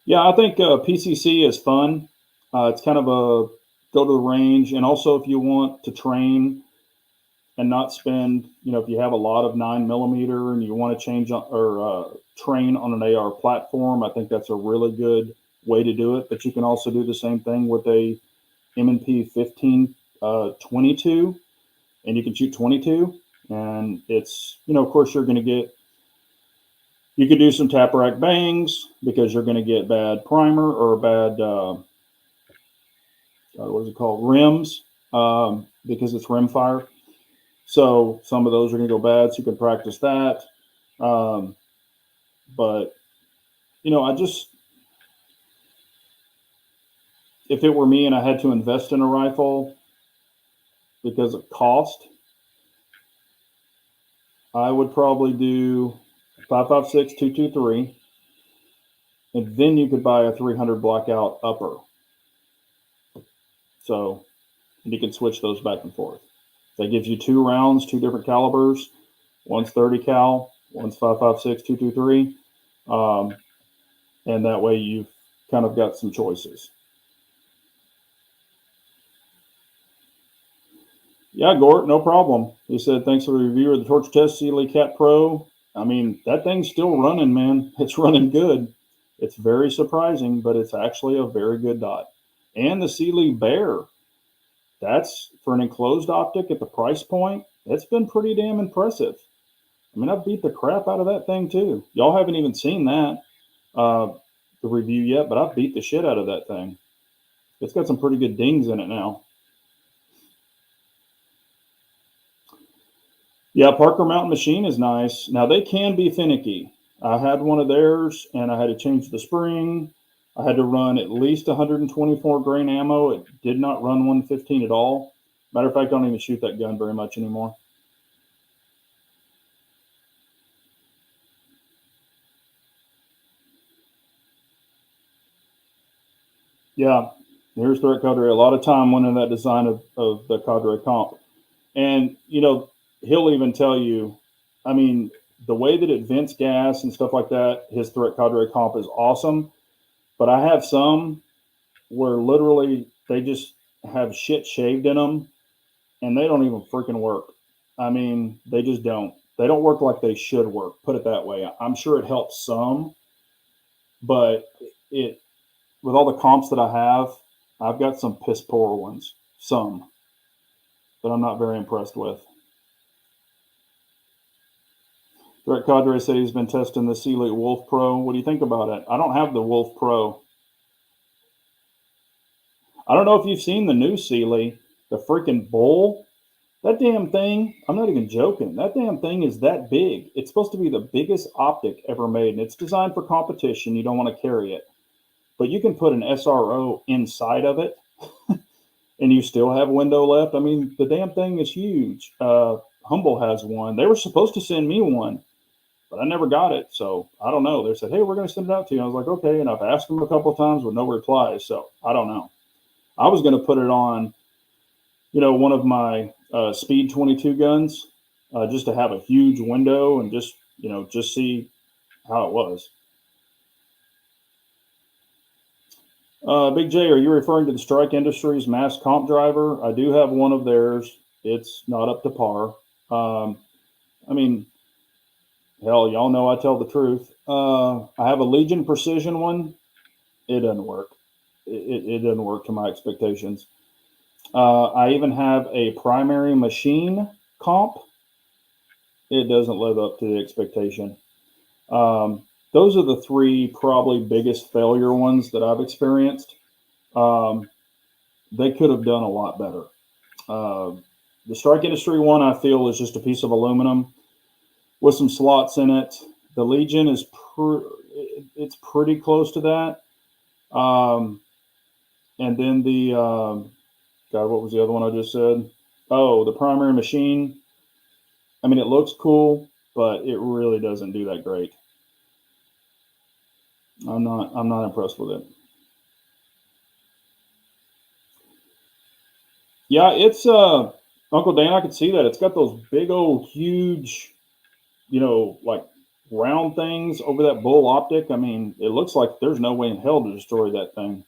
Yeah, I think PCC is fun. It's kind of a go to the range. And also, if you want to train and not spend, if you have a lot of 9mm and you want to change or train on an AR platform, I think that's a really good way to do it. But you can also do the same thing with a M&P 15 22, and you can shoot 22. And it's, of course, you could do some tap rack bangs because you're going to get bad primer or bad, what is it called? Rims, because it's rim fire. So some of those are going to go bad. So you can practice that. But, if it were me and I had to invest in a rifle because of cost, I would probably do 5.56 223, and then you could buy a 300 blackout upper. So you can switch those back and forth. That gives you 2 rounds, 2 different calibers. One's 30 cal, one's 5.56 223, and that way you've kind of got some choices. Yeah, Gort, no problem. He said, thanks for the review of the Torch Test Sealy Cat Pro. I mean, that thing's still running, man. It's running good. It's very surprising, but it's actually a very good dot. And the Sealy Bear, that's for an enclosed optic at the price point. It's been pretty damn impressive. I mean, I've beat the crap out of that thing too. Y'all haven't even seen that, the review yet, but I've beat the shit out of that thing. It's got some pretty good dings in it now. Yeah, Parker Mountain Machine is nice. Now, they can be finicky. I had one of theirs, and I had to change the spring. I had to run at least 124 grain ammo. It did not run 115 at all. Matter of fact, I don't even shoot that gun very much anymore. Yeah, here's Threat Cadre. A lot of time went in that design of the Cadre comp. And, he'll even tell you, I mean, the way that it vents gas and stuff like that, his Threat Cadre comp is awesome. But I have some where literally they just have shit shaved in them and they don't even freaking work. I mean, they just don't. They don't work like they should work, put it that way. I'm sure it helps some, but with all the comps that I have, I've got some piss poor ones, some that I'm not very impressed with. Threat Cadre said he's been testing the Sealy Wolf Pro. What do you think about it? I don't have the Wolf Pro. I don't know if you've seen the new Sealy, the freaking Bull. That damn thing, I'm not even joking. That damn thing is that big. It's supposed to be the biggest optic ever made, and it's designed for competition. You don't want to carry it. But you can put an SRO inside of it, and you still have window left. I mean, the damn thing is huge. Humble has one. They were supposed to send me one, but I never got it. So I don't know. They said, hey, we're going to send it out to you. I was like, okay. And I've asked them a couple of times with no replies. So I don't know. I was going to put it on, one of my Speed 22 guns, just to have a huge window and just see how it was. Big J, are you referring to the Strike Industries mass comp driver? I do have one of theirs. It's not up to par. Um, I mean, hell, y'all know I tell the truth. I have a Legion Precision one. It doesn't work. It doesn't work to my expectations. I even have a primary machine comp. It doesn't live up to the expectation. Those are the three probably biggest failure ones that I've experienced. Um, they could have done a lot better. Uh, the Strike Industry one, I feel, is just a piece of aluminum with some slots in it. The Legion is it's pretty close to that. And then the God, what was the other one I just said? Oh, the primary machine. I mean, it looks cool, but it really doesn't do that great. I'm not impressed with it. Yeah, it's Uncle Dan, I could see that. It's got those big old huge, like round things over that bull optic. I mean, it looks like there's no way in hell to destroy that thing.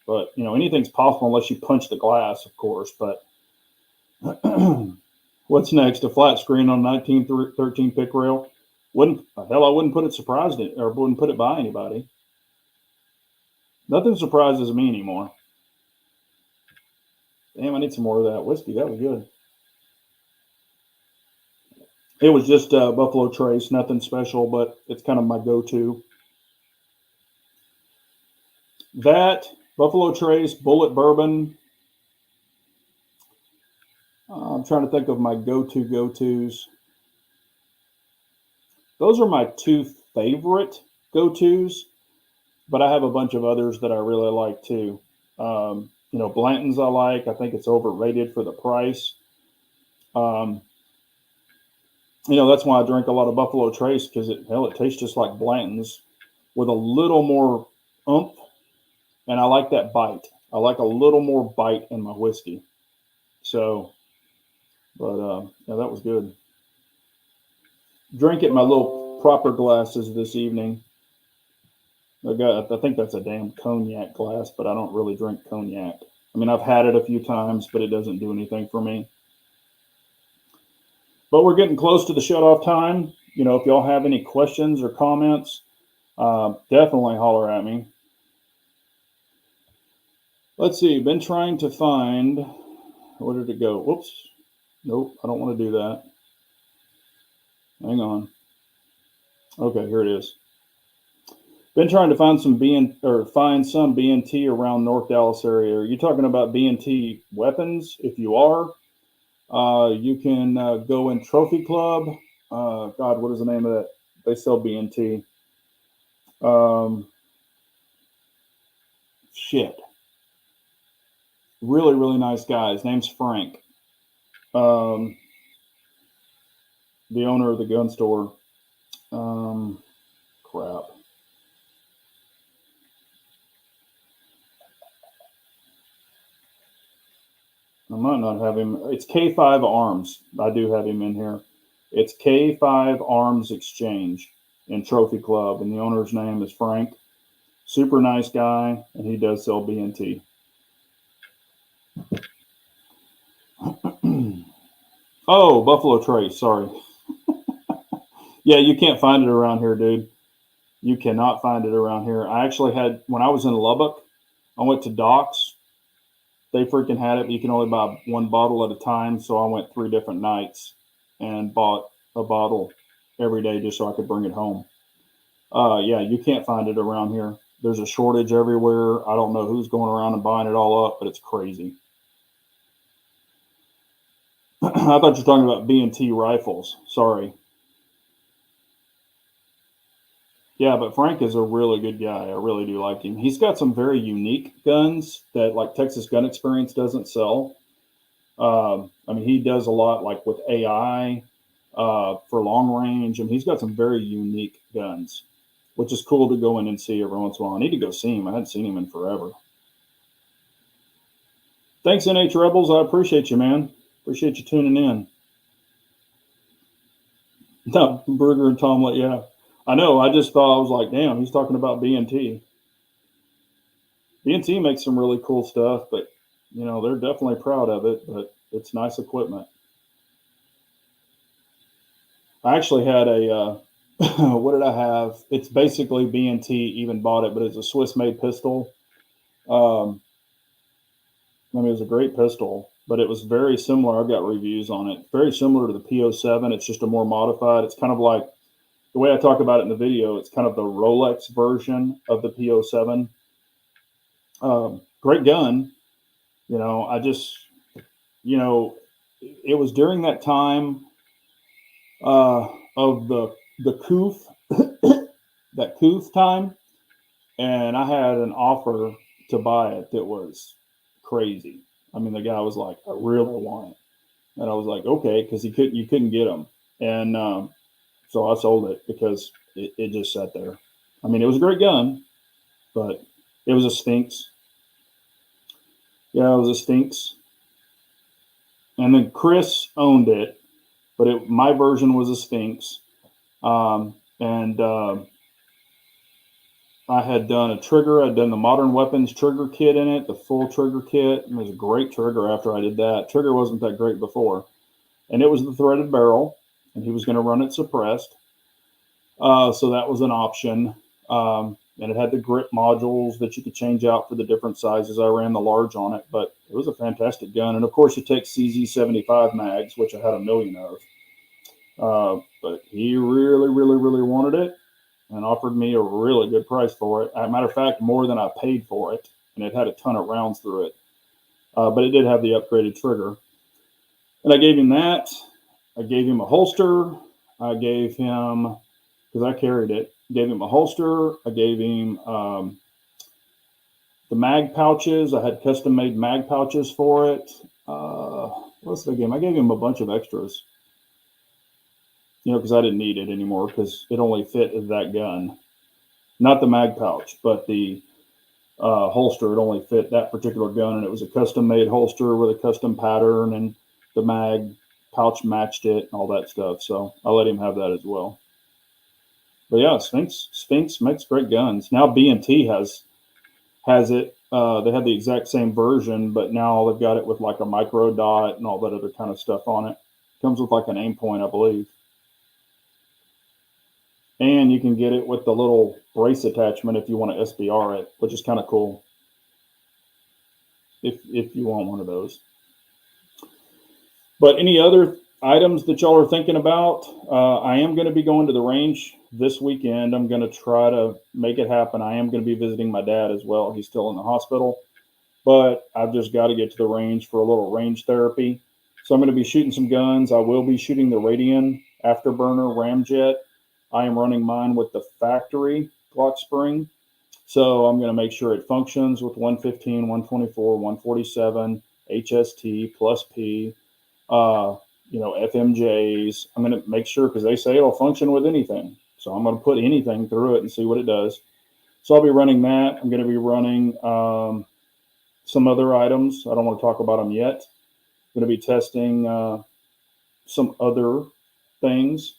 But anything's possible unless you punch the glass, of course. But what's next? A flat screen on 1913 pick rail? I wouldn't put it surprised it or wouldn't put it by anybody. Nothing surprises me anymore. Damn, I need some more of that whiskey. That was good. It was just Buffalo Trace, nothing special, but it's kind of my go-to. That Buffalo Trace, Bullet Bourbon. I'm trying to think of my go-tos. Those are my two favorite go-tos, but I have a bunch of others that I really like too. Blanton's I like. I think it's overrated for the price. That's why I drink a lot of Buffalo Trace because it tastes just like Blanton's with a little more oomph, and I like that bite. I like a little more bite in my whiskey. So, but yeah, that was good. Drink it in my little proper glasses this evening. I think that's a damn cognac glass, but I don't really drink cognac. I mean, I've had it a few times, but it doesn't do anything for me. But we're getting close to the shut-off time. If y'all have any questions or comments, definitely holler at me. Let's see. Been trying to find. Where did it go? Whoops. Nope. I don't want to do that. Hang on. Okay, here it is. Been trying to find some BNT around North Dallas area. Are you talking about BNT weapons? If you are, you can go in Trophy Club. God, what is the name of that? They sell BNT. Shit. Really, really nice guy. His name's Frank. The owner of the gun store. Crap. I might not have him. It's K5 Arms. I do have him in here. It's K5 Arms Exchange in Trophy Club, and the owner's name is Frank. Super nice guy, and he does sell BNT. Oh, Buffalo Trace. Sorry. Yeah, you can't find it around here, dude. You cannot find it around here. I actually had, when I was in Lubbock, I went to Doc's. They freaking had it, but you can only buy one bottle at a time. So I went 3 different nights and bought a bottle every day just so I could bring it home. Yeah, you can't find it around here. There's a shortage everywhere. I don't know who's going around and buying it all up, but it's crazy. I thought you were talking about B&T rifles. Sorry. Yeah, but Frank is a really good guy. I really do like him. He's got some very unique guns that like Texas Gun Experience doesn't sell. I mean, he does a lot like with AI for long range, and he's got some very unique guns, which is cool to go in and see every once in a while. I need to go see him. I hadn't seen him in forever. Thanks, NH Rebels. I appreciate you, man. Appreciate you tuning in. No, Burger and Tomlet, yeah. I know. I just thought, I was like, damn, he's talking about BNT. B&T makes some really cool stuff, but they're definitely proud of it. But it's nice equipment. I actually had a what did I have? It's basically B&T even bought it, but it's a Swiss-made pistol. Um, I mean, it was a great pistol, but it was very similar. I've got reviews on it. Very similar to the P07. It's just a more modified. It's kind of like the way I talk about it in the video. It's kind of the Rolex version of the P07. Great gun. I just, it was during that time of the Koof, that Koof time, and I had an offer to buy it that was crazy. I mean, the guy was like, "I really want it," and I was like, "Okay," because you couldn't get them, and so I sold it because it just sat there. I mean, it was a great gun, but it was a Sphinx. Yeah, it was a Sphinx. And then Chris owned it, but my version was a Sphinx. And I had done a trigger. I'd done the Modern Weapons trigger kit in it, the full trigger kit. And it was a great trigger after I did that. Trigger wasn't that great before. And it was the threaded barrel, and he was going to run it suppressed. So that was an option. And it had the grip modules that you could change out for the different sizes. I ran the large on it, but it was a fantastic gun. And of course, it takes CZ75 mags, which I had a million of. But he really, really, really wanted it and offered me a really good price for it. As a matter of fact, more than I paid for it. And it had a ton of rounds through it. But it did have the upgraded trigger. And I gave him that. I gave him a holster. I gave him, because I carried it, gave him a holster. I gave him the mag pouches. I had custom made mag pouches for it. What else did I give him? I gave him a bunch of extras. Because I didn't need it anymore because it only fit that gun. Not the mag pouch, but the holster. It only fit that particular gun, and it was a custom made holster with a custom pattern, and the mag pouch matched it and all that stuff. So I let him have that as well. But yeah, Sphinx makes great guns. Now B&T has it. They have the exact same version, but now they've got it with like a micro dot and all that other kind of stuff on it. Comes with like an aim point, I believe. And you can get it with the little brace attachment if you want to SBR it, which is kind of cool. If you want one of those. But any other items that y'all are thinking about? I am going to be going to the range this weekend. I'm going to try to make it happen. I am going to be visiting my dad as well. He's still in the hospital, but I've just got to get to the range for a little range therapy. So I'm going to be shooting some guns. I will be shooting the Radian Afterburner Ramjet. I am running mine with the factory Glock spring. So I'm going to make sure it functions with 115, 124, 147, HST, plus P, FMJs. I'm going to make sure because they say it'll function with anything. So I'm going to put anything through it and see what it does. So I'll be running that. I'm going to be running some other items. I don't want to talk about them yet. I'm going to be testing some other things,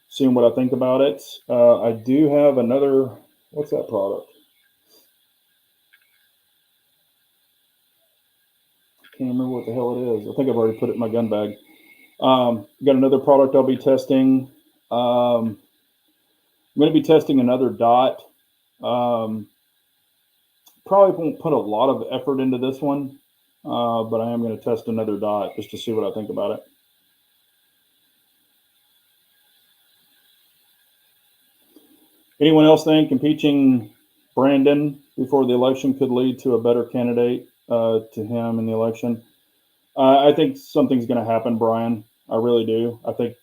seeing what I think about it. I do have another, what's that product? Can't remember what the hell it is. I think I've already put it in my gun bag. Got another product I'll be testing. I'm going to be testing another dot. Probably won't put a lot of effort into this one, but I am going to test another dot just to see what I think about it. Anyone else think impeaching Brandon before the election could lead to a better candidate to him in the election? I think something's going to happen, Brian. I really do. I think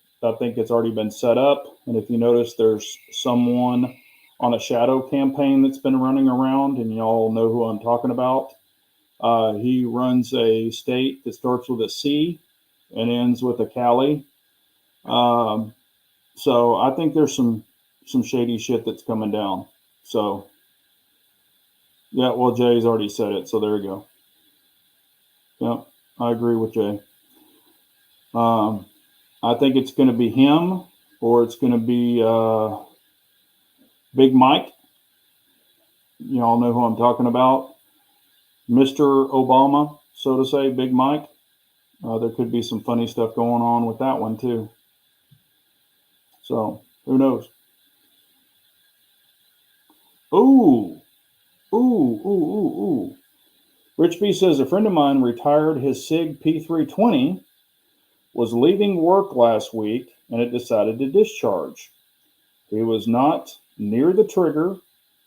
it's already been set up. And if you notice, there's someone on a shadow campaign that's been running around, and y'all know who I'm talking about. He runs a state that starts with a C and ends with a Cali. So I think there's some shady shit that's coming down. So, yeah, well, Jay's already said it, so there you go. Yep, I agree with Jay. I think it's going to be him, or it's going to be Big Mike. You all know who I'm talking about. Mr. Obama, so to say, Big Mike. There could be some funny stuff going on with that one too. So who knows? Ooh, ooh. Rich B says a friend of mine retired his SIG P320, was leaving work last week, and it decided to discharge. He was not near the trigger,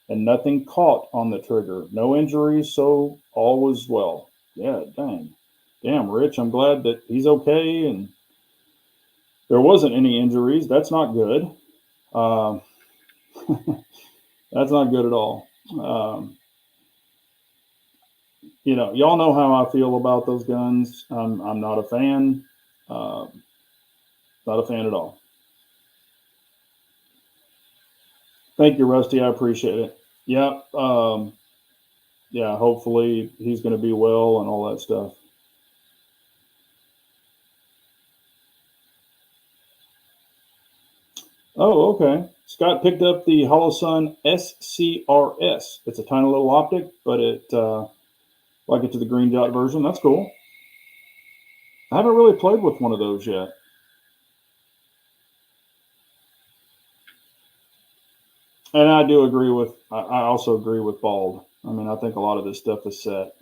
and nothing caught on the trigger. No injuries, so all was well. Yeah, damn, Rich. I'm glad that he's okay, and there wasn't any injuries. That's not good. That's not good at all. Y'all know how I feel about those guns. I'm not a fan. Not a fan at all. Thank you, Rusty. I appreciate it. Yeah. Yeah. Hopefully he's going to be well and all that stuff. Oh, okay. Scott picked up the Holosun SCRS. It's a tiny little optic, but it like it to the green dot version. That's cool. I haven't really played with one of those yet. And I do agree with. I also agree with Bald. I mean, I think a lot of this stuff is set.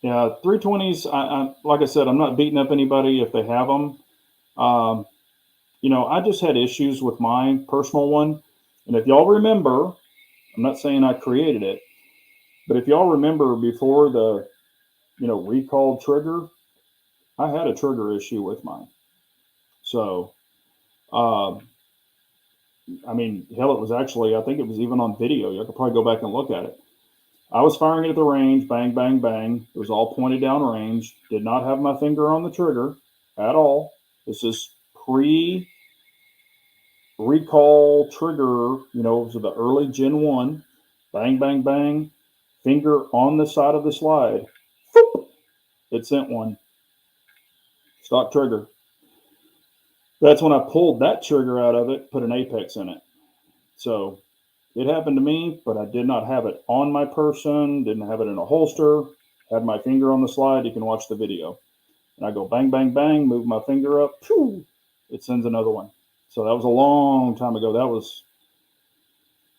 Yeah, 320s. Like I said, I'm not beating up anybody if they have them. I just had issues with my personal one, and if y'all remember, I'm not saying I created it, but if y'all remember before the, recalled trigger, I had a trigger issue with mine. So, I mean, hell, it was actually, I think it was even on video. You could probably go back and look at it. I was firing it at the range, bang, bang, bang. It was all pointed down range. Did not have my finger on the trigger at all. This is pre-recall trigger, it was the early Gen 1. Bang, bang, bang. Finger on the side of the slide. Whoop, it sent one. Stock trigger. That's when I pulled that trigger out of it, put an apex in it. So it happened to me, but I did not have it on my person, didn't have it in a holster, had my finger on the slide. You can watch the video. And I go bang, bang, bang, move my finger up, phew, it sends another one. So that was a long time ago. That was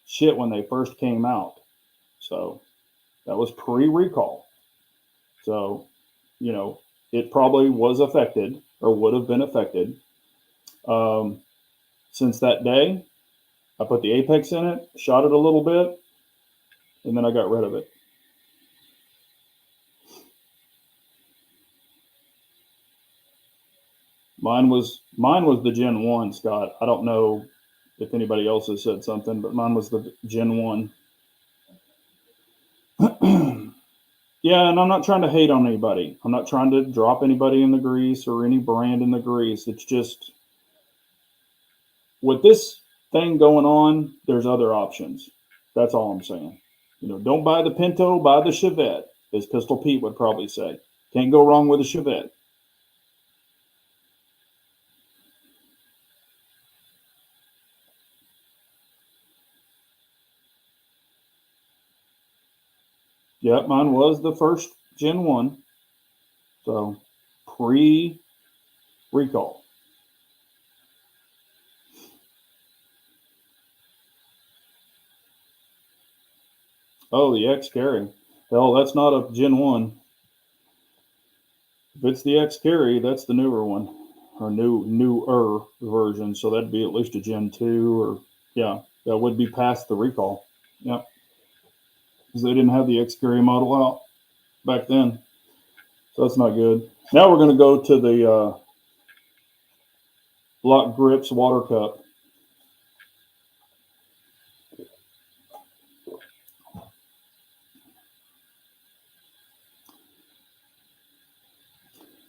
shit when they first came out. So that was pre-recall. So, it probably was affected or would have been affected. Since that day, I put the apex in it, shot it a little bit, and then I got rid of it. Mine was the Gen 1, Scott. I don't know if anybody else has said something, but mine was the Gen 1. Yeah, and I'm not trying to hate on anybody. I'm not trying to drop anybody in the grease or any brand in the grease. It's just with this thing going on, there's other options. That's all I'm saying. Don't buy the Pinto, buy the Chevette, as Pistol Pete would probably say. Can't go wrong with a Chevette. Yep, mine was the first Gen 1. So, pre-recall. Oh, the X carry. Hell, that's not a Gen 1. If it's the X carry, that's the newer one. Or newer version. So that'd be at least a Gen 2 or, yeah, that would be past the recall. Yep. Because they didn't have the X carry model out back then. So that's not good. Now we're going to go to the Lock Grips Water Cup.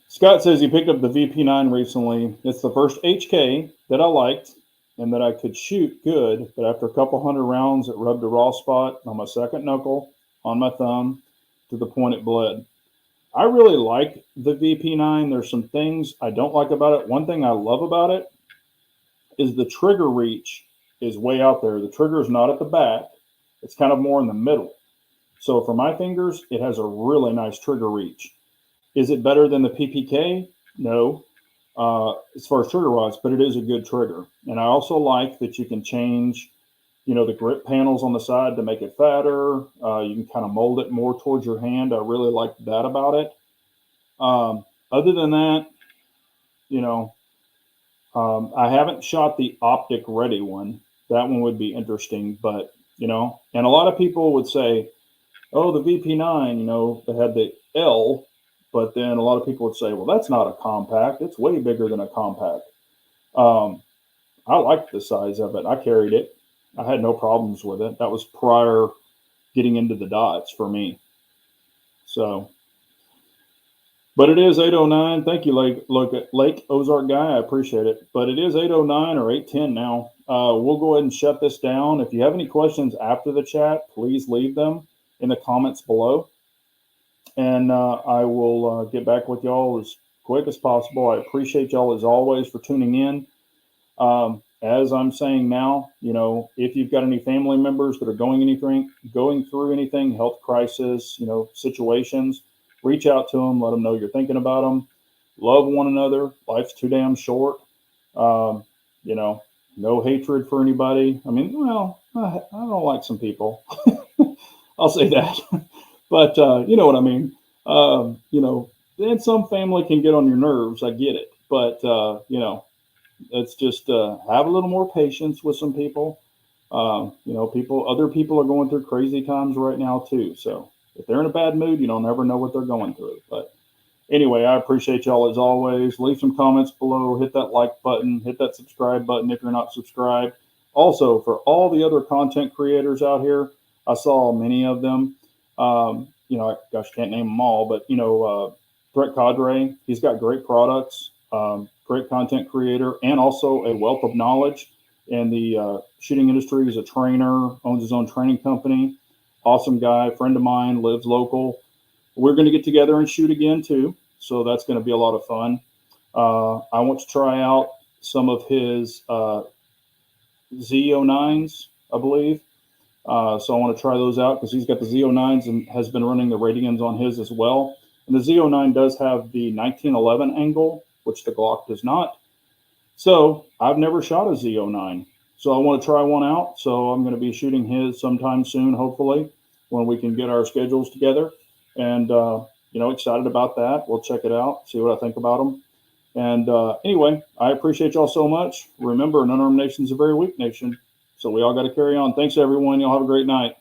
Scott says he picked up the VP9 recently. It's the first HK that I liked and that I could shoot good, but after a couple hundred rounds, it rubbed a raw spot on my second knuckle, on my thumb, to the point it bled. I really like the VP9. There's some things I don't like about it. One thing I love about it is the trigger reach is way out there. The trigger is not at the back. It's kind of more in the middle. So for my fingers, it has a really nice trigger reach. Is it better than the PPK? No, as far as trigger wise, but it is a good trigger. And I also like that you can change, the grip panels on the side to make it fatter. You can kind of mold it more towards your hand. I really like that about it. Other than that, you know, I haven't shot the optic ready one. That one would be interesting, but and a lot of people would say, "Oh, the VP9, they had the L," but then a lot of people would say, "Well, that's not a compact. It's way bigger than a compact." Um, I liked the size of it. I carried it. I had no problems with it. That was prior getting into the dots for me. So, but it is 8:09. Thank you, Lake Ozark guy. I appreciate it. But it is 8:09 or 8:10 now. We'll go ahead and shut this down. If you have any questions after the chat, please leave them in the comments below, and I will get back with y'all as quick as possible. I appreciate y'all as always for tuning in. As I'm saying now, if you've got any family members that are going through anything, health crisis, situations, reach out to them, let them know you're thinking about them. Love one another. Life's too damn short. Um, no hatred for anybody. I mean, well, I don't like some people. I'll say that, but you know what I mean. And some family can get on your nerves. I get it, but it's just have a little more patience with some people. Other people are going through crazy times right now too. So if they're in a bad mood, you don't ever know what they're going through. But anyway, I appreciate y'all as always. Leave some comments below. Hit that like button. Hit that subscribe button if you're not subscribed. Also, for all the other content creators out here, I saw many of them. Gosh, can't name them all, but Brett Cadre, he's got great products. Great content creator, and also a wealth of knowledge in the shooting industry. He's a trainer, owns his own training company. Awesome guy, friend of mine, lives local. We're going to get together and shoot again too, so that's going to be a lot of fun. I want to try out some of his Z09s, I believe. So I want to try those out because he's got the Z09s and has been running the Radians on his as well. And the Z09 does have the 1911 angle, which the Glock does not. So I've never shot a Z09. So I want to try one out. So I'm going to be shooting his sometime soon, hopefully, when we can get our schedules together. And, excited about that. We'll check it out, see what I think about them. And anyway, I appreciate y'all so much. Remember, an unarmed nation is a very weak nation. So we all got to carry on. Thanks, everyone. Y'all have a great night.